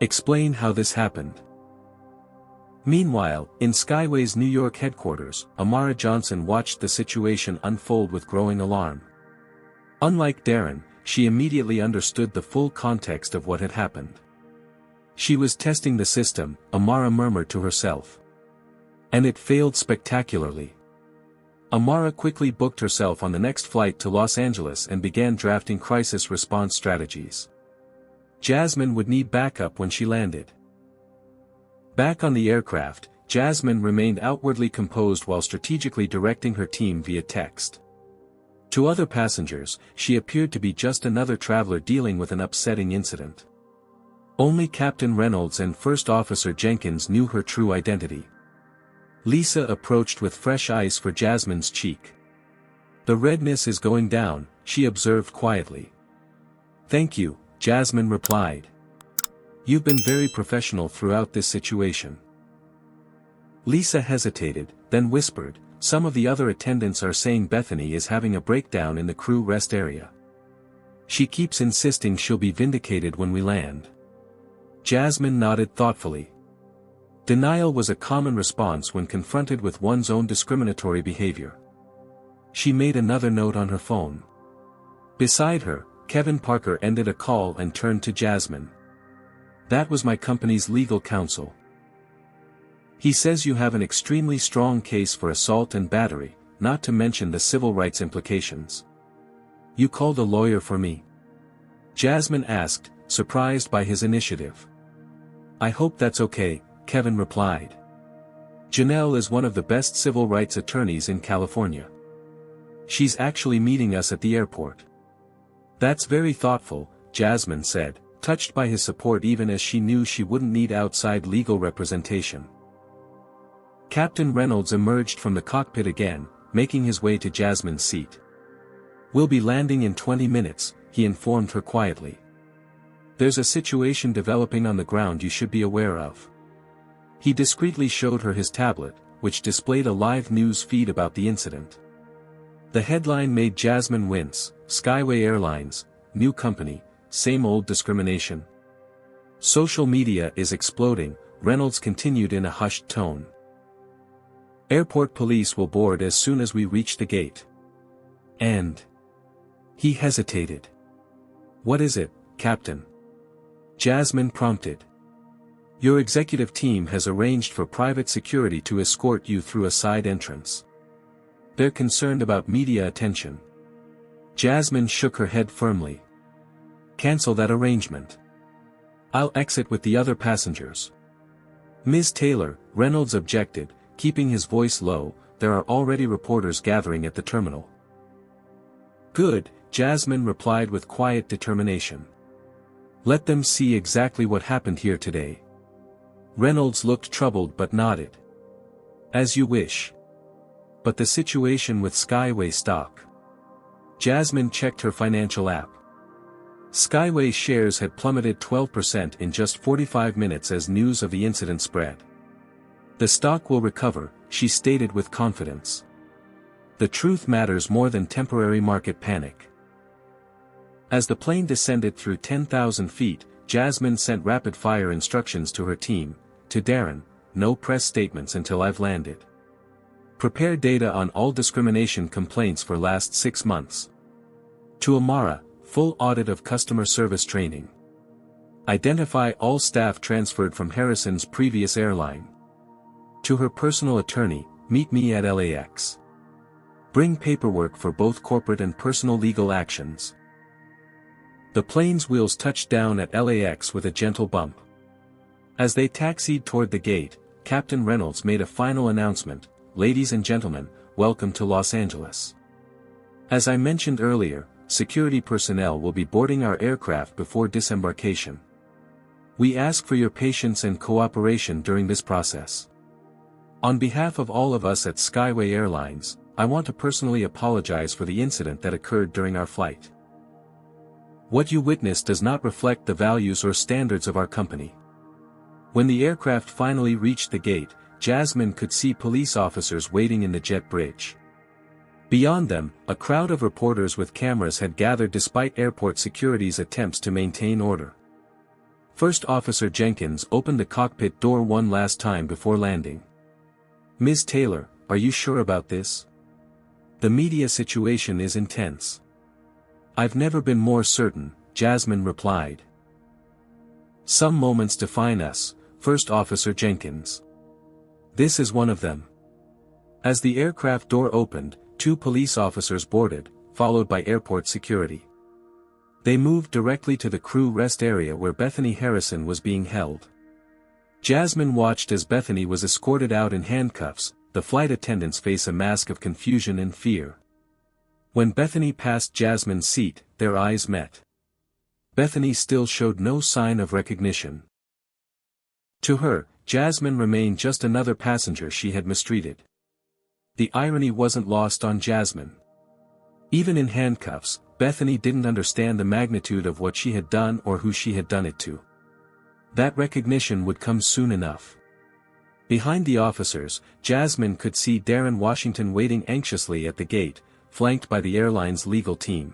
Explain how this happened." Meanwhile, in Skyway's New York headquarters, Amara Johnson watched the situation unfold with growing alarm. Unlike Darren, she immediately understood the full context of what had happened. She was testing the system, Amara murmured to herself. And it failed spectacularly. Amara quickly booked herself on the next flight to Los Angeles and began drafting crisis response strategies. Jasmine would need backup when she landed. Back on the aircraft, Jasmine remained outwardly composed while strategically directing her team via text. To other passengers, she appeared to be just another traveler dealing with an upsetting incident. Only Captain Reynolds and First Officer Jenkins knew her true identity. Lisa approached with fresh ice for Jasmine's cheek. "The redness is going down," she observed quietly. "Thank you," Jasmine replied. "You've been very professional throughout this situation." Lisa hesitated, then whispered, "Some of the other attendants are saying Bethany is having a breakdown in the crew rest area. She keeps insisting she'll be vindicated when we land." Jasmine nodded thoughtfully. Denial was a common response when confronted with one's own discriminatory behavior. She made another note on her phone. Beside her, Kevin Parker ended a call and turned to Jasmine. "That was my company's legal counsel. He says you have an extremely strong case for assault and battery, not to mention the civil rights implications. You called a lawyer for me?" Jasmine asked, surprised by his initiative. "I hope that's okay," Kevin replied. "Janelle is one of the best civil rights attorneys in California. She's actually meeting us at the airport." "That's very thoughtful," Jasmine said, touched by his support even as she knew she wouldn't need outside legal representation. Captain Reynolds emerged from the cockpit again, making his way to Jasmine's seat. "We'll be landing in 20 minutes, he informed her quietly. "There's a situation developing on the ground you should be aware of." He discreetly showed her his tablet, which displayed a live news feed about the incident. The headline made Jasmine wince: "Skyway Airlines, new company, same old discrimination." "Social media is exploding," Reynolds continued in a hushed tone. "Airport police will board as soon as we reach the gate. And..." He hesitated. "What is it, Captain?" Jasmine prompted. "Your executive team has arranged for private security to escort you through a side entrance. They're concerned about media attention." Jasmine shook her head firmly. "Cancel that arrangement. I'll exit with the other passengers." "Ms. Taylor," Reynolds objected, keeping his voice low, "there are already reporters gathering at the terminal." "Good," Jasmine replied with quiet determination. "Let them see exactly what happened here today." Reynolds looked troubled but nodded. "As you wish. But the situation with Skyway stock." Jasmine checked her financial app. Skyway shares had plummeted 12% in just 45 minutes as news of the incident spread. "The stock will recover," she stated with confidence. "The truth matters more than temporary market panic." As the plane descended through 10,000 feet, Jasmine sent rapid-fire instructions to her team. "To Darren, no press statements until I've landed. Prepare data on all discrimination complaints for last 6 months. To Amara, full audit of customer service training. Identify all staff transferred from Harrison's previous airline. To her personal attorney, meet me at LAX. Bring paperwork for both corporate and personal legal actions." The plane's wheels touched down at LAX with a gentle bump. As they taxied toward the gate, Captain Reynolds made a final announcement: "Ladies and gentlemen, welcome to Los Angeles. As I mentioned earlier, security personnel will be boarding our aircraft before disembarkation. We ask for your patience and cooperation during this process. On behalf of all of us at Skyway Airlines, I want to personally apologize for the incident that occurred during our flight. What you witnessed does not reflect the values or standards of our company." When the aircraft finally reached the gate, Jasmine could see police officers waiting in the jet bridge. Beyond them, a crowd of reporters with cameras had gathered despite airport security's attempts to maintain order. First Officer Jenkins opened the cockpit door one last time before landing. "Ms. Taylor, are you sure about this? The media situation is intense." "I've never been more certain," Jasmine replied. "Some moments define us," First Officer Jenkins. "This is one of them." As the aircraft door opened, 2 police officers boarded, followed by airport security. They moved directly to the crew rest area where Bethany Harrison was being held. Jasmine watched as Bethany was escorted out in handcuffs, the flight attendants face a mask of confusion and fear. When Bethany passed Jasmine's seat, their eyes met. Bethany still showed no sign of recognition. To her, Jasmine remained just another passenger she had mistreated. The irony wasn't lost on Jasmine. Even in handcuffs, Bethany didn't understand the magnitude of what she had done or who she had done it to. That recognition would come soon enough. Behind the officers, Jasmine could see Darren Washington waiting anxiously at the gate, flanked by the airline's legal team.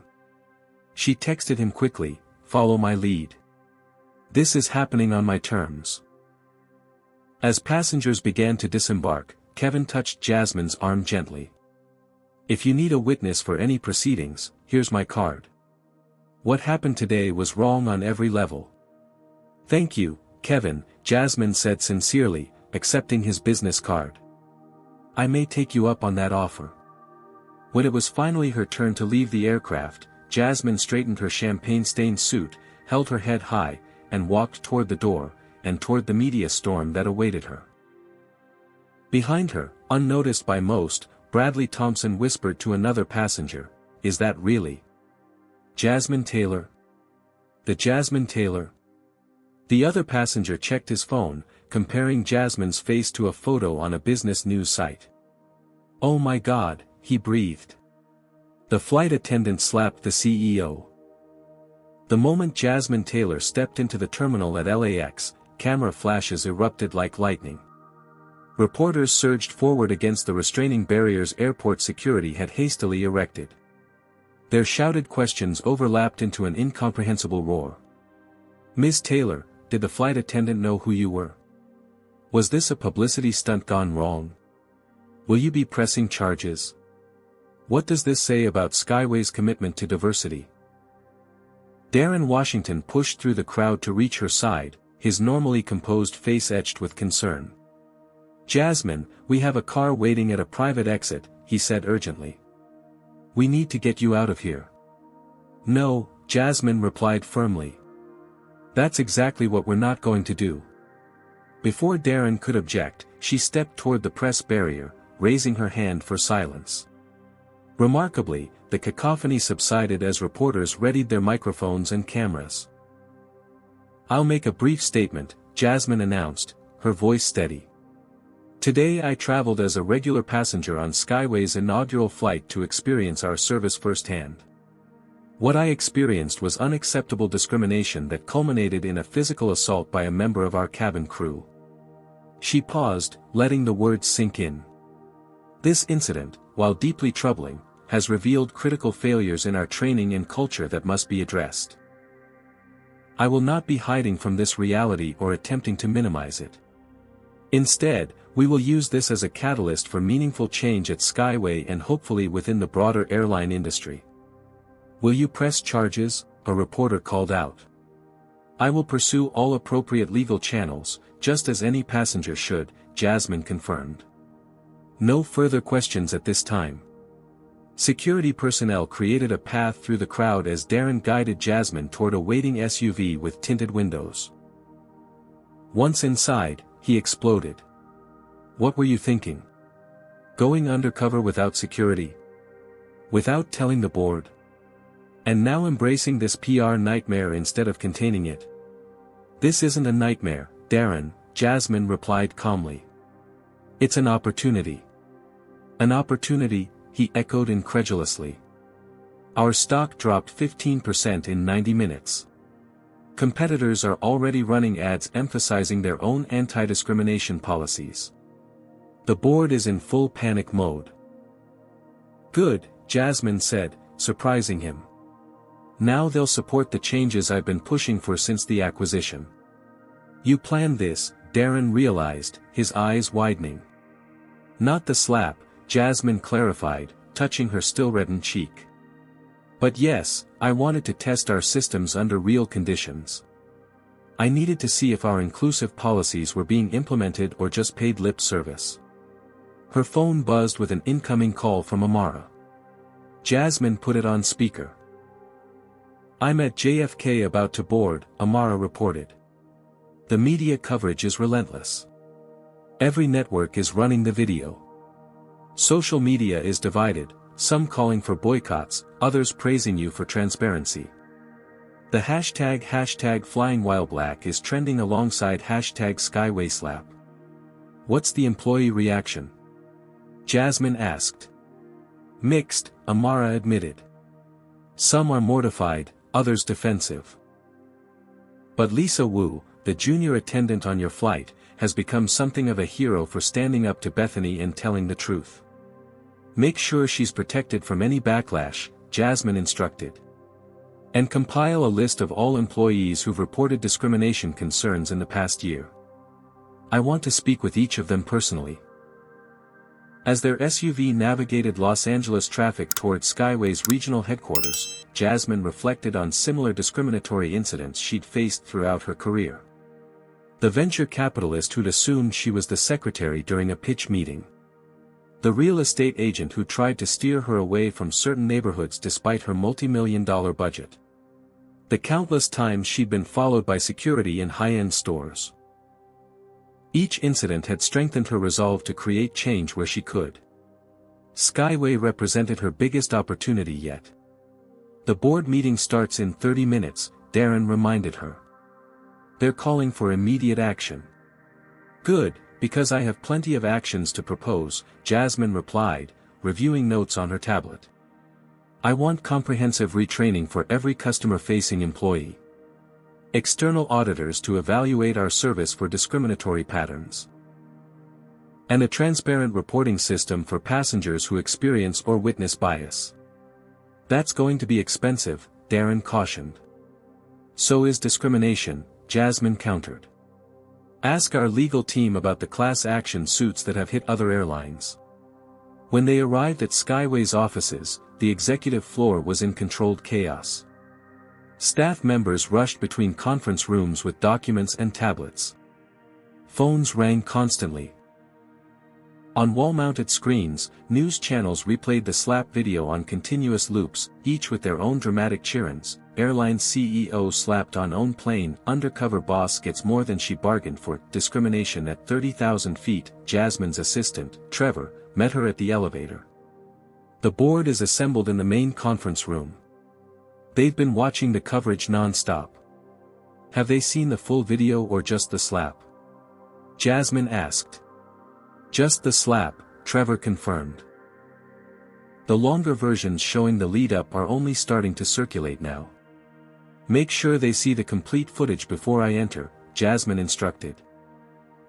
She texted him quickly, "Follow my lead. This is happening on my terms." As passengers began to disembark, Kevin touched Jasmine's arm gently. "If you need a witness for any proceedings, here's my card. What happened today was wrong on every level." "Thank you, Kevin," Jasmine said sincerely, accepting his business card. "I may take you up on that offer." When it was finally her turn to leave the aircraft, Jasmine straightened her champagne-stained suit, held her head high, and walked toward the door, and toward the media storm that awaited her. Behind her, unnoticed by most, Bradley Thompson whispered to another passenger, "Is that really Jasmine Taylor? The Jasmine Taylor?" The other passenger checked his phone, comparing Jasmine's face to a photo on a business news site. "Oh my God," he breathed. The flight attendant slapped the CEO. The moment Jasmine Taylor stepped into the terminal at LAX, camera flashes erupted like lightning. Reporters surged forward against the restraining barriers airport security had hastily erected. Their shouted questions overlapped into an incomprehensible roar. "Ms. Taylor, did the flight attendant know who you were? Was this a publicity stunt gone wrong? Will you be pressing charges? What does this say about Skyway's commitment to diversity?" Darren Washington pushed through the crowd to reach her side, his normally composed face etched with concern. "Jasmine, we have a car waiting at a private exit," he said urgently. "We need to get you out of here." "No," Jasmine replied firmly. "That's exactly what we're not going to do." Before Darren could object, she stepped toward the press barrier, raising her hand for silence. Remarkably, the cacophony subsided as reporters readied their microphones and cameras. "I'll make a brief statement," Jasmine announced, her voice steady. "Today I traveled as a regular passenger on Skyway's inaugural flight to experience our service firsthand. What I experienced was unacceptable discrimination that culminated in a physical assault by a member of our cabin crew." She paused, letting the words sink in. "This incident, while deeply troubling, has revealed critical failures in our training and culture that must be addressed. I will not be hiding from this reality or attempting to minimize it. Instead, we will use this as a catalyst for meaningful change at Skyway and hopefully within the broader airline industry." "Will you press charges?" a reporter called out. "I will pursue all appropriate legal channels, just as any passenger should," Jasmine confirmed. "No further questions at this time." Security personnel created a path through the crowd as Darren guided Jasmine toward a waiting SUV with tinted windows. Once inside, he exploded. "What were you thinking? Going undercover without security? Without telling the board? And now embracing this PR nightmare instead of containing it?" "This isn't a nightmare, Darren," Jasmine replied calmly. "It's an opportunity." "An opportunity?" he echoed incredulously. "Our stock dropped 15% in 90 minutes. Competitors are already running ads emphasizing their own anti-discrimination policies. The board is in full panic mode." "Good," Jasmine said, surprising him. "Now they'll support the changes I've been pushing for since the acquisition." "You planned this," Darren realized, his eyes widening. "Not the slap," Jasmine clarified, touching her still-reddened cheek. "But yes, I wanted to test our systems under real conditions. I needed to see if our inclusive policies were being implemented or just paid lip service." Her phone buzzed with an incoming call from Amara. Jasmine put it on speaker. "I'm at JFK about to board," Amara reported. "The media coverage is relentless. Every network is running the video. Social media is divided, some calling for boycotts, others praising you for transparency. The hashtag #FlyingWhileBlack is trending alongside hashtag SkywaySlap. What's the employee reaction?" Jasmine asked. "Mixed," Amara admitted. Some are mortified, others defensive. But Lisa Wu, the junior attendant on your flight, has become something of a hero for standing up to Bethany and telling the truth. Make sure she's protected from any backlash, Jasmine instructed. And compile a list of all employees who've reported discrimination concerns in the past year. I want to speak with each of them personally. As their SUV navigated Los Angeles traffic toward Skyway's regional headquarters, Jasmine reflected on similar discriminatory incidents she'd faced throughout her career. The venture capitalist who'd assumed she was the secretary during a pitch meeting. The real estate agent who tried to steer her away from certain neighborhoods despite her multi-million-dollar budget. The countless times she'd been followed by security in high-end stores. Each incident had strengthened her resolve to create change where she could. Skyway represented her biggest opportunity yet. The board meeting starts in 30 minutes, Darren reminded her. They're calling for immediate action. Good, because I have plenty of actions to propose, Jasmine replied, reviewing notes on her tablet. I want comprehensive retraining for every customer-facing employee. External auditors to evaluate our service for discriminatory patterns. And a transparent reporting system for passengers who experience or witness bias. That's going to be expensive, Darren cautioned. So is discrimination, Jasmine countered. Ask our legal team about the class action suits that have hit other airlines. When they arrived at Skyway's offices, the executive floor was in controlled chaos. Staff members rushed between conference rooms with documents and tablets. Phones rang constantly. On wall-mounted screens, news channels replayed the slap video on continuous loops, each with their own dramatic cheer-ins. Airline CEO slapped on own plane, undercover boss gets more than she bargained for. Discrimination at 30,000 feet, Jasmine's assistant, Trevor, met her at the elevator. The board is assembled in the main conference room. They've been watching the coverage non-stop. Have they seen the full video or just the slap? Jasmine asked. Just the slap, Trevor confirmed. The longer versions showing the lead-up are only starting to circulate now. Make sure they see the complete footage before I enter, Jasmine instructed.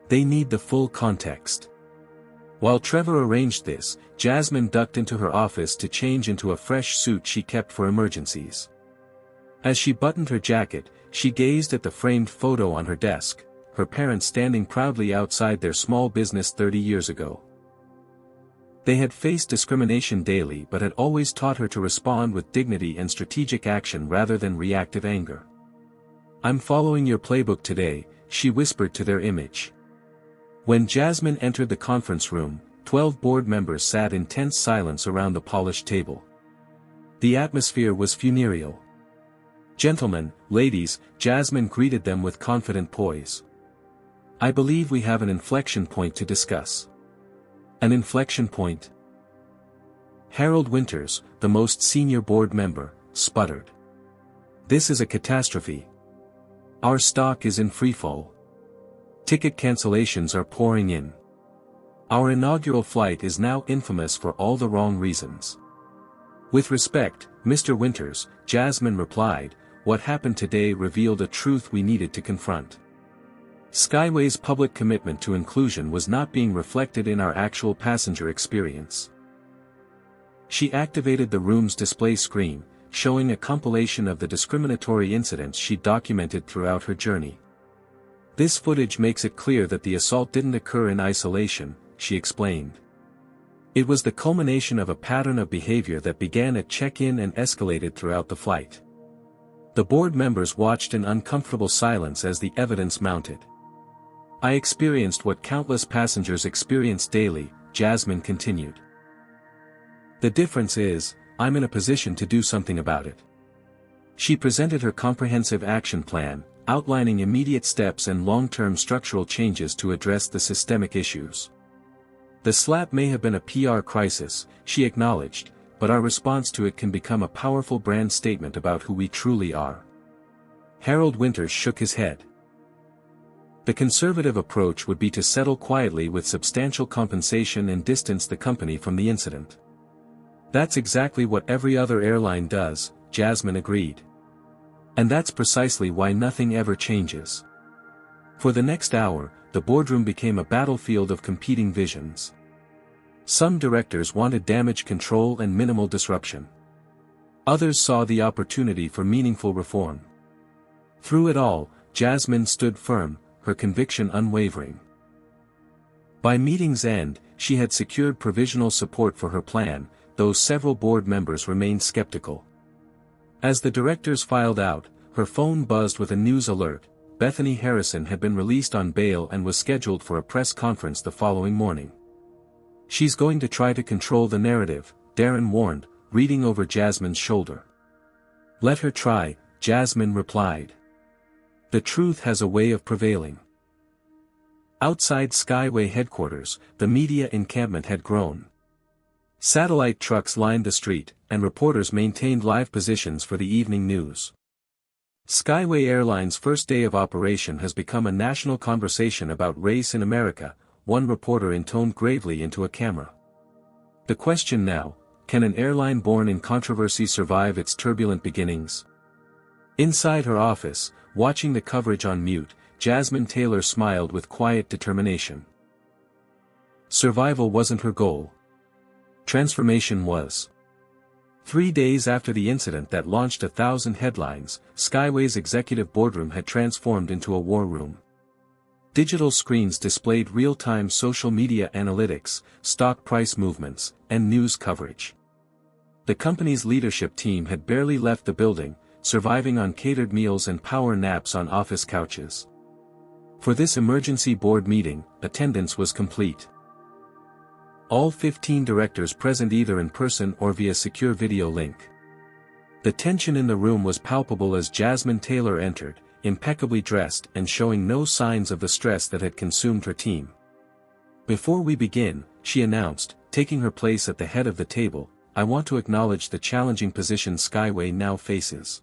They need the full context. While Trevor arranged this, Jasmine ducked into her office to change into a fresh suit she kept for emergencies. As she buttoned her jacket, she gazed at the framed photo on her desk, her parents standing proudly outside their small business 30 years ago. They had faced discrimination daily but had always taught her to respond with dignity and strategic action rather than reactive anger. I'm following your playbook today, she whispered to their image. When Jasmine entered the conference room, 12 board members sat in tense silence around the polished table. The atmosphere was funereal. Gentlemen, ladies, Jasmine greeted them with confident poise. I believe we have an inflection point to discuss. An inflection point? Harold Winters, the most senior board member, sputtered. This is a catastrophe. Our stock is in freefall. Ticket cancellations are pouring in. Our inaugural flight is now infamous for all the wrong reasons. With respect, Mr. Winters, Jasmine replied, what happened today revealed a truth we needed to confront. Skyway's public commitment to inclusion was not being reflected in our actual passenger experience. She activated the room's display screen, showing a compilation of the discriminatory incidents she documented throughout her journey. This footage makes it clear that the assault didn't occur in isolation, she explained. It was the culmination of a pattern of behavior that began at check-in and escalated throughout the flight. The board members watched in uncomfortable silence as the evidence mounted. I experienced what countless passengers experience daily, Jasmine continued. The difference is, I'm in a position to do something about it. She presented her comprehensive action plan, outlining immediate steps and long-term structural changes to address the systemic issues. The slap may have been a PR crisis, she acknowledged, but our response to it can become a powerful brand statement about who we truly are. Harold Winters shook his head. The conservative approach would be to settle quietly with substantial compensation and distance the company from the incident. That's exactly what every other airline does, Jasmine agreed. And that's precisely why nothing ever changes. For the next hour, the boardroom became a battlefield of competing visions. Some directors wanted damage control and minimal disruption. Others saw the opportunity for meaningful reform. Through it all, Jasmine stood firm, her conviction unwavering. By meeting's end, she had secured provisional support for her plan, though several board members remained skeptical. As the directors filed out, her phone buzzed with a news alert. Bethany Harrison had been released on bail and was scheduled for a press conference the following morning. "She's going to try to control the narrative," Darren warned, reading over Jasmine's shoulder. "Let her try," Jasmine replied. "The truth has a way of prevailing." Outside Skyway headquarters, the media encampment had grown. Satellite trucks lined the street, and reporters maintained live positions for the evening news. Skyway Airline's first day of operation has become a national conversation about race in America, one reporter intoned gravely into a camera. The question now, can an airline born in controversy survive its turbulent beginnings? Inside her office, watching the coverage on mute, Jasmine Taylor smiled with quiet determination. Survival wasn't her goal. Transformation was. 3 days after the incident that launched 1,000 headlines, Skyway's executive boardroom had transformed into a war room. Digital screens displayed real-time social media analytics, stock price movements, and news coverage. The company's leadership team had barely left the building, surviving on catered meals and power naps on office couches. For this emergency board meeting, attendance was complete. All 15 directors present either in person or via secure video link. The tension in the room was palpable as Jasmine Taylor entered, impeccably dressed and showing no signs of the stress that had consumed her team. "Before we begin," she announced, taking her place at the head of the table, "I want to acknowledge the challenging position Skyway now faces.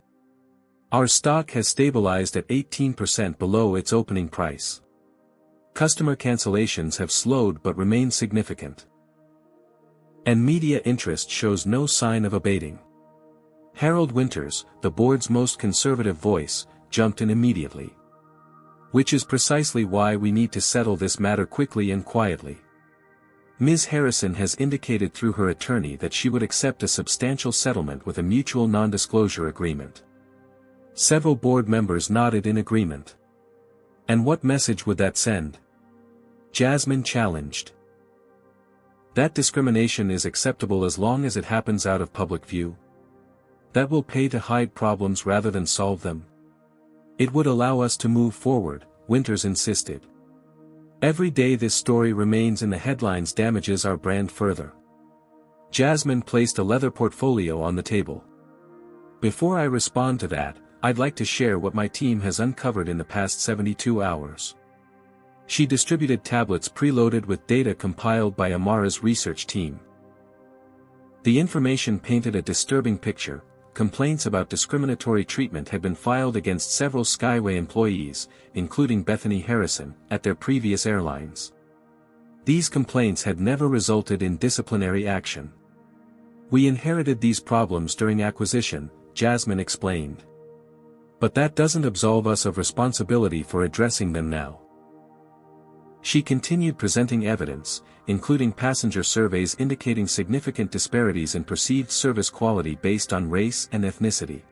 Our stock has stabilized at 18% below its opening price. Customer cancellations have slowed but remain significant. And media interest shows no sign of abating." Harold Winters, the board's most conservative voice, jumped in immediately. "Which is precisely why we need to settle this matter quickly and quietly. Ms. Harrison has indicated through her attorney that she would accept a substantial settlement with a mutual non-disclosure agreement." Several board members nodded in agreement. "And what message would that send?" Jasmine challenged. "That discrimination is acceptable as long as it happens out of public view. That will pay to hide problems rather than solve them. It would allow us to move forward," Winters insisted. "Every day this story remains in the headlines damages our brand further." Jasmine placed a leather portfolio on the table. "Before I respond to that, I'd like to share what my team has uncovered in the past 72 hours. She distributed tablets preloaded with data compiled by Amara's research team. The information painted a disturbing picture. Complaints about discriminatory treatment had been filed against several Skyway employees, including Bethany Harrison, at their previous airlines. These complaints had never resulted in disciplinary action. "We inherited these problems during acquisition," Jasmine explained. "But that doesn't absolve us of responsibility for addressing them now." She continued presenting evidence, including passenger surveys indicating significant disparities in perceived service quality based on race and ethnicity.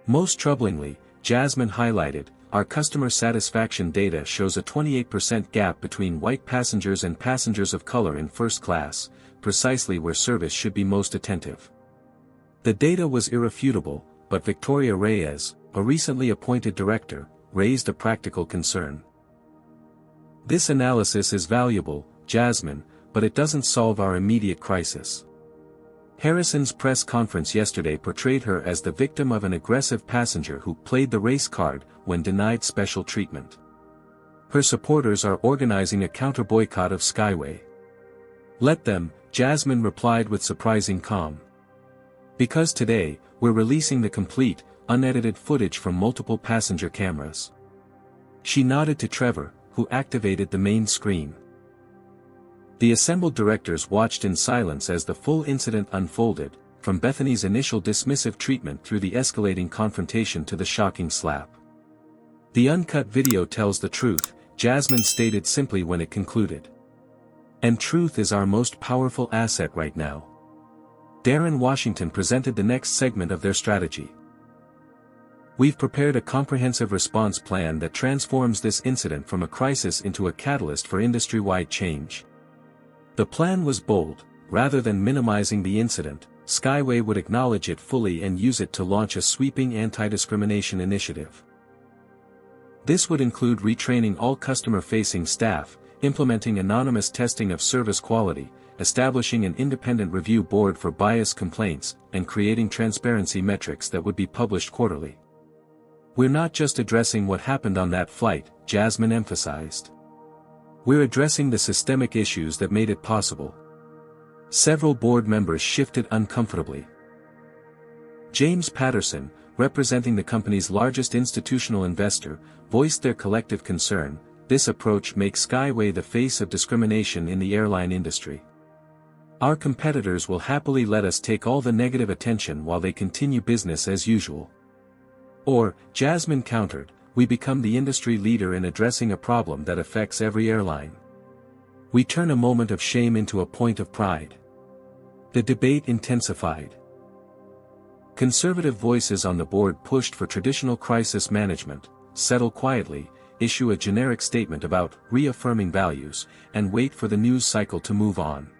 Most troublingly, Jasmine highlighted, "Our customer satisfaction data shows a 28% gap between white passengers and passengers of color in first class, precisely where service should be most attentive." The data was irrefutable, but Victoria Reyes, a recently appointed director, raised a practical concern. "This analysis is valuable, Jasmine, but it doesn't solve our immediate crisis." Harrison's press conference yesterday portrayed her as the victim of an aggressive passenger who played the race card when denied special treatment. Her supporters are organizing a counter-boycott of Skyway. "Let them," Jasmine replied with surprising calm. "Because today, we're releasing the complete, unedited footage from multiple passenger cameras." She nodded to Trevor, who activated the main screen. The assembled directors watched in silence as the full incident unfolded, from Bethany's initial dismissive treatment through the escalating confrontation to the shocking slap. The uncut video tells the truth, Jasmine stated simply when it concluded. And truth is our most powerful asset right now. Darren Washington presented the next segment of their strategy. We've prepared a comprehensive response plan that transforms this incident from a crisis into a catalyst for industry-wide change. The plan was bold. Rather than minimizing the incident, Skyway would acknowledge it fully and use it to launch a sweeping anti-discrimination initiative. This would include retraining all customer-facing staff, implementing anonymous testing of service quality, establishing an independent review board for bias complaints, and creating transparency metrics that would be published quarterly. We're not just addressing what happened on that flight, Jasmine emphasized. We're addressing the systemic issues that made it possible. Several board members shifted uncomfortably. James Patterson, representing the company's largest institutional investor, voiced their collective concern. This approach makes Skyway the face of discrimination in the airline industry. Our competitors will happily let us take all the negative attention while they continue business as usual. Or, Jasmine countered, we become the industry leader in addressing a problem that affects every airline. We turn a moment of shame into a point of pride. The debate intensified. Conservative voices on the board pushed for traditional crisis management, settle quietly, issue a generic statement about reaffirming values, and wait for the news cycle to move on.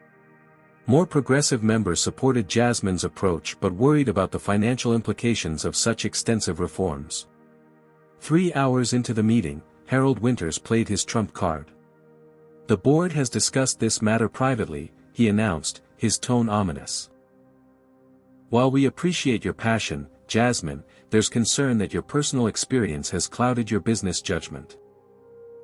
More progressive members supported Jasmine's approach but worried about the financial implications of such extensive reforms. 3 hours into the meeting, Harold Winters played his trump card. The board has discussed this matter privately, he announced, his tone ominous. While we appreciate your passion, Jasmine, there's concern that your personal experience has clouded your business judgment.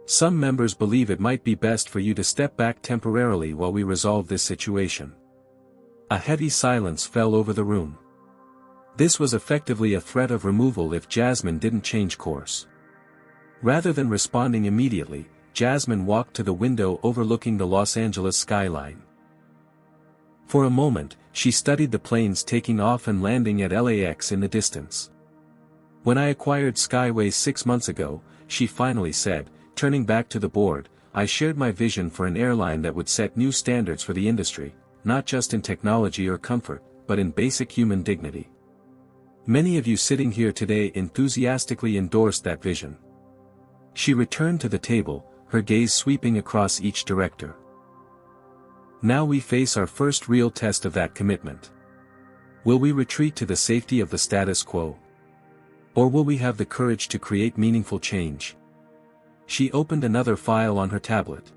Some members believe it might be best for you to step back temporarily while we resolve this situation. A heavy silence fell over the room. This was effectively a threat of removal if Jasmine didn't change course. Rather than responding immediately, Jasmine walked to the window overlooking the Los Angeles skyline. For a moment, she studied the planes taking off and landing at LAX in the distance. When I acquired Skyway 6 months ago, she finally said, turning back to the board, I shared my vision for an airline that would set new standards for the industry, not just in technology or comfort, but in basic human dignity. Many of you sitting here today enthusiastically endorsed that vision. She returned to the table, her gaze sweeping across each director. Now we face our first real test of that commitment. Will we retreat to the safety of the status quo? Or will we have the courage to create meaningful change? She opened another file on her tablet.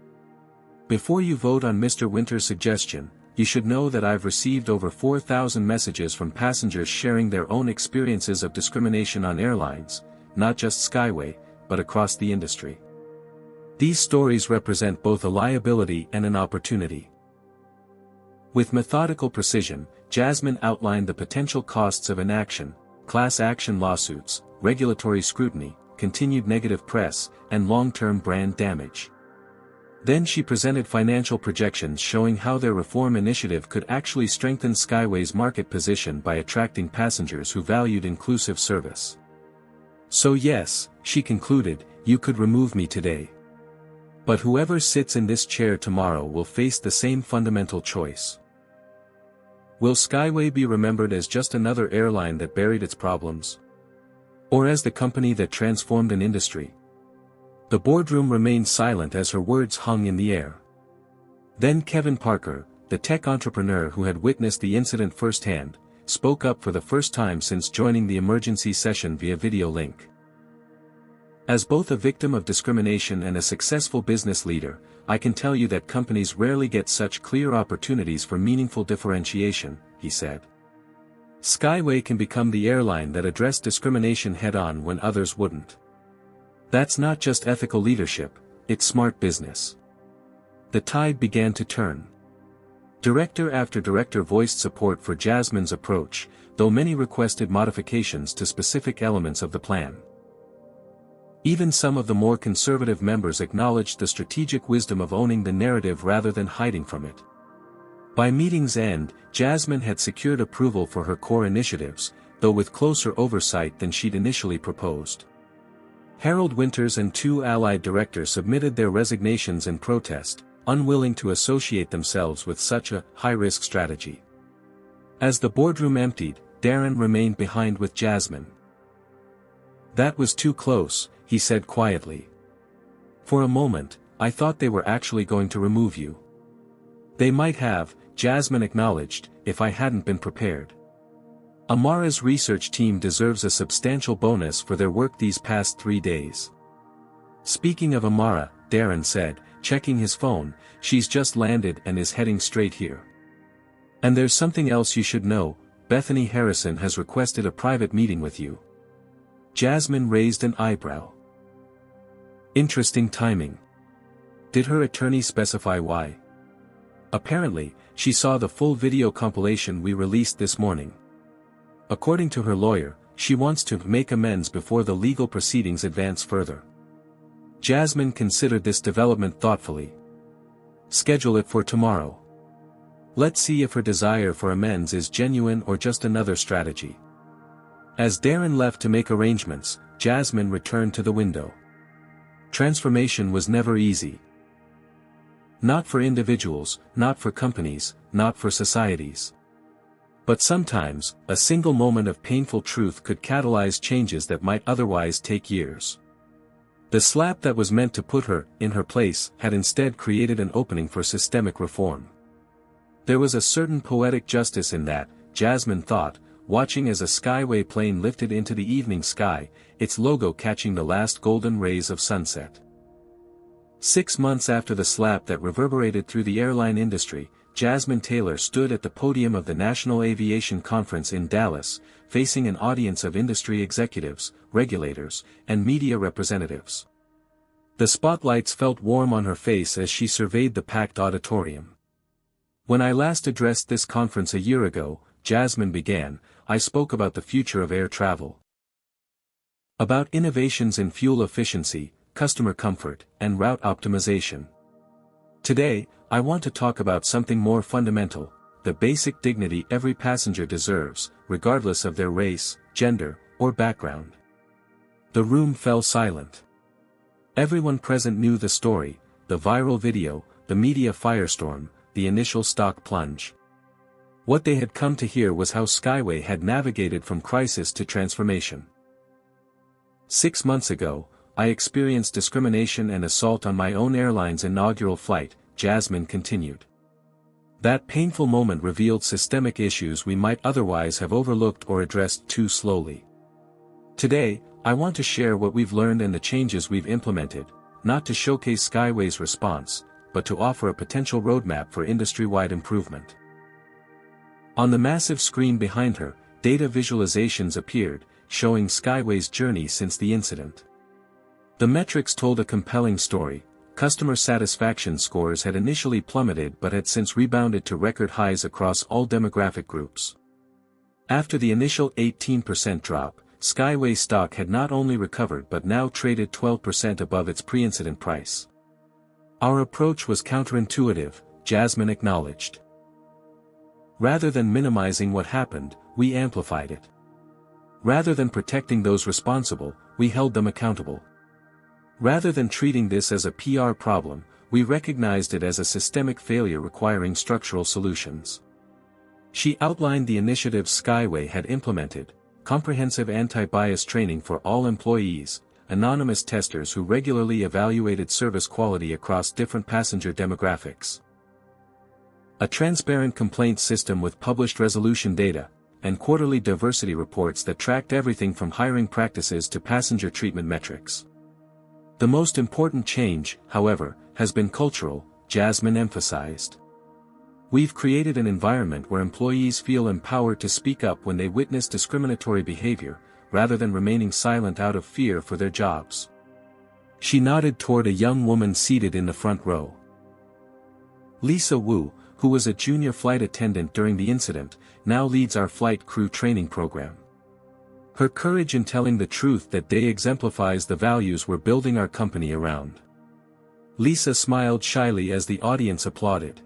Before you vote on Mr. Winter's suggestion, you should know that I've received over 4,000 messages from passengers sharing their own experiences of discrimination on airlines, not just Skyway, but across the industry. These stories represent both a liability and an opportunity. With methodical precision, Jasmine outlined the potential costs of inaction, class action lawsuits, regulatory scrutiny, continued negative press, and long-term brand damage. Then she presented financial projections showing how their reform initiative could actually strengthen Skyway's market position by attracting passengers who valued inclusive service. So yes, she concluded, you could remove me today. But whoever sits in this chair tomorrow will face the same fundamental choice. Will Skyway be remembered as just another airline that buried its problems? Or as the company that transformed an industry? The boardroom remained silent as her words hung in the air. Then Kevin Parker, the tech entrepreneur who had witnessed the incident firsthand, spoke up for the first time since joining the emergency session via video link. As both a victim of discrimination and a successful business leader, I can tell you that companies rarely get such clear opportunities for meaningful differentiation, he said. Skyway can become the airline that addressed discrimination head-on when others wouldn't. That's not just ethical leadership, it's smart business. The tide began to turn. Director after director voiced support for Jasmine's approach, though many requested modifications to specific elements of the plan. Even some of the more conservative members acknowledged the strategic wisdom of owning the narrative rather than hiding from it. By meeting's end, Jasmine had secured approval for her core initiatives, though with closer oversight than she'd initially proposed. Harold Winters and 2 allied directors submitted their resignations in protest, unwilling to associate themselves with such a high-risk strategy. As the boardroom emptied, Darren remained behind with Jasmine. "That was too close," he said quietly. "For a moment, I thought they were actually going to remove you." "They might have," Jasmine acknowledged, "if I hadn't been prepared. Amara's research team deserves a substantial bonus for their work these past 3 days." "Speaking of Amara," Darren said, checking his phone, "she's just landed and is heading straight here. And there's something else you should know, Bethany Harrison has requested a private meeting with you." Jasmine raised an eyebrow. Interesting timing. Did her attorney specify why? "Apparently, she saw the full video compilation we released this morning. According to her lawyer, she wants to make amends before the legal proceedings advance further." Jasmine considered this development thoughtfully. "Schedule it for tomorrow. Let's see if her desire for amends is genuine or just another strategy." As Darren left to make arrangements, Jasmine returned to the window. Transformation was never easy. Not for individuals, not for companies, not for societies. But sometimes, a single moment of painful truth could catalyze changes that might otherwise take years. The slap that was meant to put her in her place had instead created an opening for systemic reform. There was a certain poetic justice in that, Jasmine thought, watching as a Skyway plane lifted into the evening sky, its logo catching the last golden rays of sunset. 6 months after the slap that reverberated through the airline industry, Jasmine Taylor stood at the podium of the National Aviation Conference in Dallas, facing an audience of industry executives, regulators, and media representatives. The spotlights felt warm on her face as she surveyed the packed auditorium. "When I last addressed this conference a year ago," Jasmine began, "I spoke about the future of air travel. About innovations in fuel efficiency, customer comfort, and route optimization. Today, I want to talk about something more fundamental, the basic dignity every passenger deserves, regardless of their race, gender, or background." The room fell silent. Everyone present knew the story, the viral video, the media firestorm, the initial stock plunge. What they had come to hear was how Skyway had navigated from crisis to transformation. 6 months ago, I experienced discrimination and assault on my own airline's inaugural flight, Jasmine continued. That painful moment revealed systemic issues we might otherwise have overlooked or addressed too slowly. Today, I want to share what we've learned and the changes we've implemented, not to showcase Skyway's response, but to offer a potential roadmap for industry-wide improvement. On the massive screen behind her, data visualizations appeared, showing Skyway's journey since the incident. The metrics told a compelling story. Customer satisfaction scores had initially plummeted but had since rebounded to record highs across all demographic groups. After the initial 18% drop, Skyway stock had not only recovered but now traded 12% above its pre-incident price. "Our approach was counterintuitive," Jasmine acknowledged. "Rather than minimizing what happened, we amplified it. Rather than protecting those responsible, we held them accountable. Rather than treating this as a PR problem, we recognized it as a systemic failure requiring structural solutions." She outlined the initiatives Skyway had implemented: comprehensive anti-bias training for all employees, anonymous testers who regularly evaluated service quality across different passenger demographics, a transparent complaint system with published resolution data, and quarterly diversity reports that tracked everything from hiring practices to passenger treatment metrics. The most important change, however, has been cultural, Jasmine emphasized. "We've created an environment where employees feel empowered to speak up when they witness discriminatory behavior, rather than remaining silent out of fear for their jobs." She nodded toward a young woman seated in the front row. Lisa Wu, who was a junior flight attendant during the incident, now leads our flight crew training program. Her courage in telling the truth that day exemplifies the values we're building our company around. Lisa smiled shyly as the audience applauded.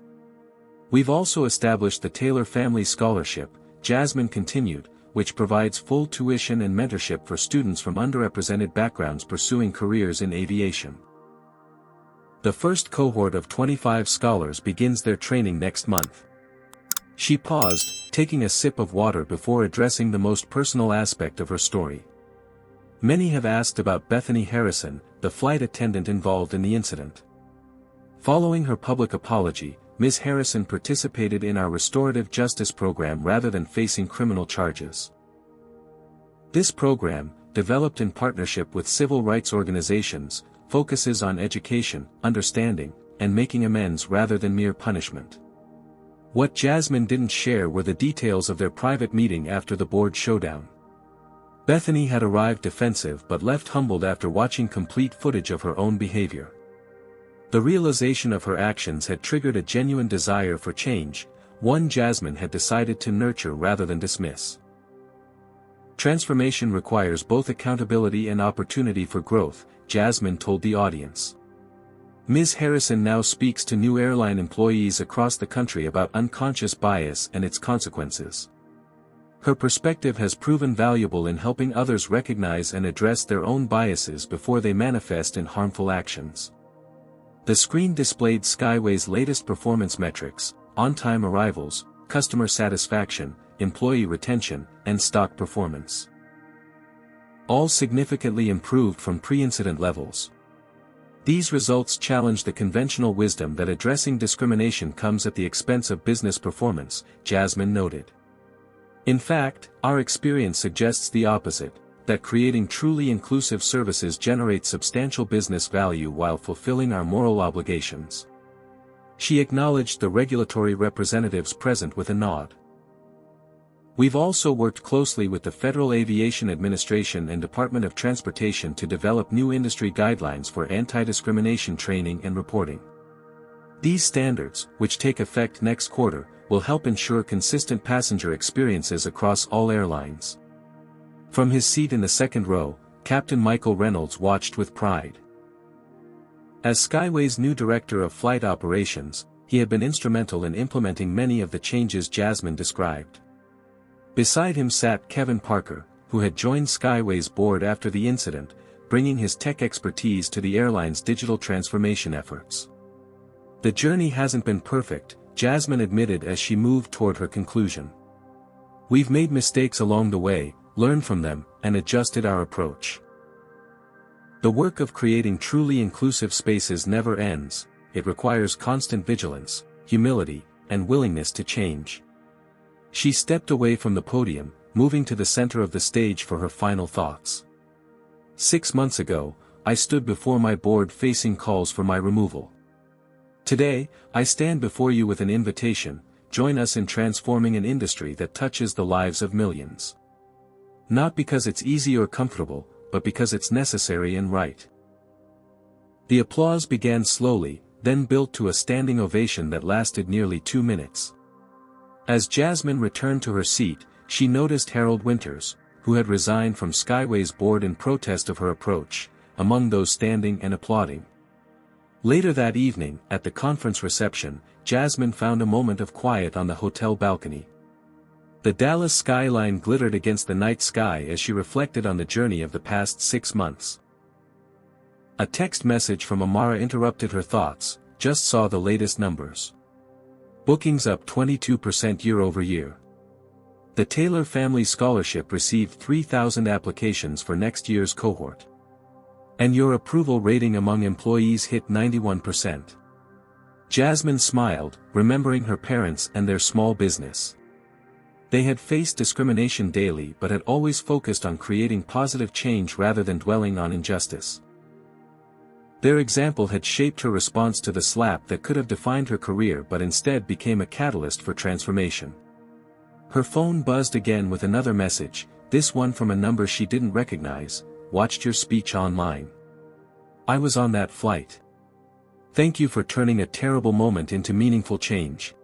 We've also established the Taylor Family Scholarship, Jasmine continued, which provides full tuition and mentorship for students from underrepresented backgrounds pursuing careers in aviation. The first cohort of 25 scholars begins their training next month. She paused, taking a sip of water before addressing the most personal aspect of her story. Many have asked about Bethany Harrison, the flight attendant involved in the incident. Following her public apology, Ms. Harrison participated in our restorative justice program rather than facing criminal charges. This program, developed in partnership with civil rights organizations, focuses on education, understanding, and making amends rather than mere punishment. What Jasmine didn't share were the details of their private meeting after the board showdown. Bethany had arrived defensive but left humbled after watching complete footage of her own behavior. The realization of her actions had triggered a genuine desire for change, one Jasmine had decided to nurture rather than dismiss. Transformation requires both accountability and opportunity for growth, Jasmine told the audience. Ms. Harrison now speaks to new airline employees across the country about unconscious bias and its consequences. Her perspective has proven valuable in helping others recognize and address their own biases before they manifest in harmful actions. The screen displayed Skyway's latest performance metrics: on-time arrivals, customer satisfaction, employee retention, and stock performance. All significantly improved from pre-incident levels. These results challenge the conventional wisdom that addressing discrimination comes at the expense of business performance, Jasmine noted. In fact, our experience suggests the opposite, that creating truly inclusive services generates substantial business value while fulfilling our moral obligations. She acknowledged the regulatory representatives present with a nod. We've also worked closely with the Federal Aviation Administration and Department of Transportation to develop new industry guidelines for anti-discrimination training and reporting. These standards, which take effect next quarter, will help ensure consistent passenger experiences across all airlines. From his seat in the second row, Captain Michael Reynolds watched with pride. As Skyway's new director of flight operations, he had been instrumental in implementing many of the changes Jasmine described. Beside him sat Kevin Parker, who had joined Skyway's board after the incident, bringing his tech expertise to the airline's digital transformation efforts. The journey hasn't been perfect, Jasmine admitted as she moved toward her conclusion. We've made mistakes along the way, learned from them, and adjusted our approach. The work of creating truly inclusive spaces never ends, it requires constant vigilance, humility, and willingness to change. She stepped away from the podium, moving to the center of the stage for her final thoughts. 6 months ago, I stood before my board facing calls for my removal. Today, I stand before you with an invitation: join us in transforming an industry that touches the lives of millions. Not because it's easy or comfortable, but because it's necessary and right. The applause began slowly, then built to a standing ovation that lasted nearly 2 minutes. As Jasmine returned to her seat, she noticed Harold Winters, who had resigned from Skyway's board in protest of her approach, among those standing and applauding. Later that evening, at the conference reception, Jasmine found a moment of quiet on the hotel balcony. The Dallas skyline glittered against the night sky as she reflected on the journey of the past 6 months. A text message from Amara interrupted her thoughts. Just saw the latest numbers. Bookings up 22% year-over-year. The Taylor Family Scholarship received 3,000 applications for next year's cohort. And your approval rating among employees hit 91%. Jasmine smiled, remembering her parents and their small business. They had faced discrimination daily but had always focused on creating positive change rather than dwelling on injustice. Their example had shaped her response to the slap that could have defined her career but instead became a catalyst for transformation. Her phone buzzed again with another message, this one from a number she didn't recognize: watched your speech online. I was on that flight. Thank you for turning a terrible moment into meaningful change.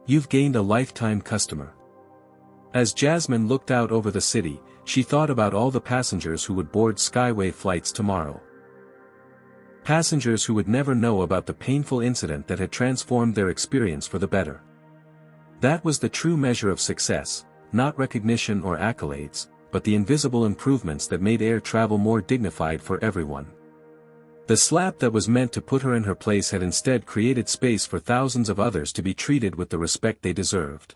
You've gained a lifetime customer. As Jasmine looked out over the city, she thought about all the passengers who would board Skyway flights tomorrow. Passengers who would never know about the painful incident that had transformed their experience for the better. That was the true measure of success, not recognition or accolades, but the invisible improvements that made air travel more dignified for everyone. The slap that was meant to put her in her place had instead created space for thousands of others to be treated with the respect they deserved.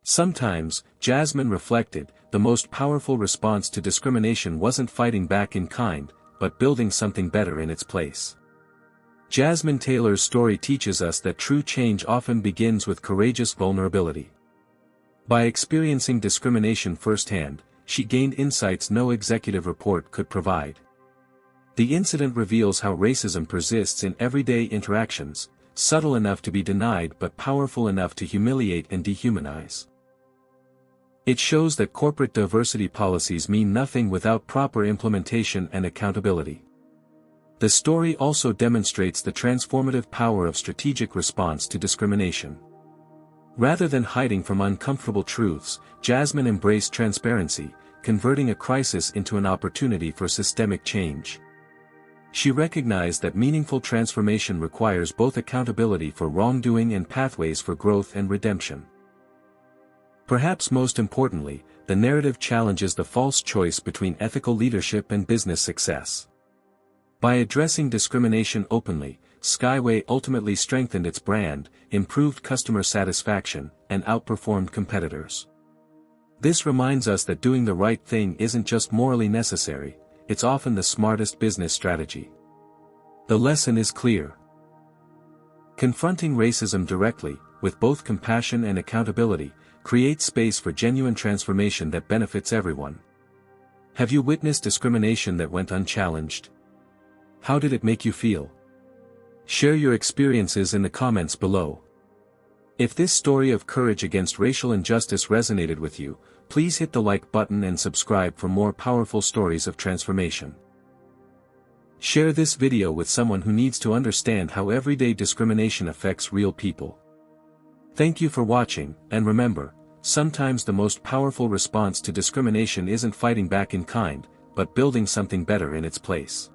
Sometimes, Jasmine reflected, the most powerful response to discrimination wasn't fighting back in kind, but building something better in its place. Jasmine Taylor's story teaches us that true change often begins with courageous vulnerability. By experiencing discrimination firsthand, she gained insights no executive report could provide. The incident reveals how racism persists in everyday interactions, subtle enough to be denied but powerful enough to humiliate and dehumanize. It shows that corporate diversity policies mean nothing without proper implementation and accountability. The story also demonstrates the transformative power of strategic response to discrimination. Rather than hiding from uncomfortable truths, Jasmine embraced transparency, converting a crisis into an opportunity for systemic change. She recognized that meaningful transformation requires both accountability for wrongdoing and pathways for growth and redemption. Perhaps most importantly, the narrative challenges the false choice between ethical leadership and business success. By addressing discrimination openly, Skyway ultimately strengthened its brand, improved customer satisfaction, and outperformed competitors. This reminds us that doing the right thing isn't just morally necessary, it's often the smartest business strategy. The lesson is clear. Confronting racism directly, with both compassion and accountability, creates space for genuine transformation that benefits everyone. Have you witnessed discrimination that went unchallenged? How did it make you feel? Share your experiences in the comments below. If this story of courage against racial injustice resonated with you, please hit the like button and subscribe for more powerful stories of transformation. Share this video with someone who needs to understand how everyday discrimination affects real people. Thank you for watching, and remember, sometimes the most powerful response to discrimination isn't fighting back in kind, but building something better in its place.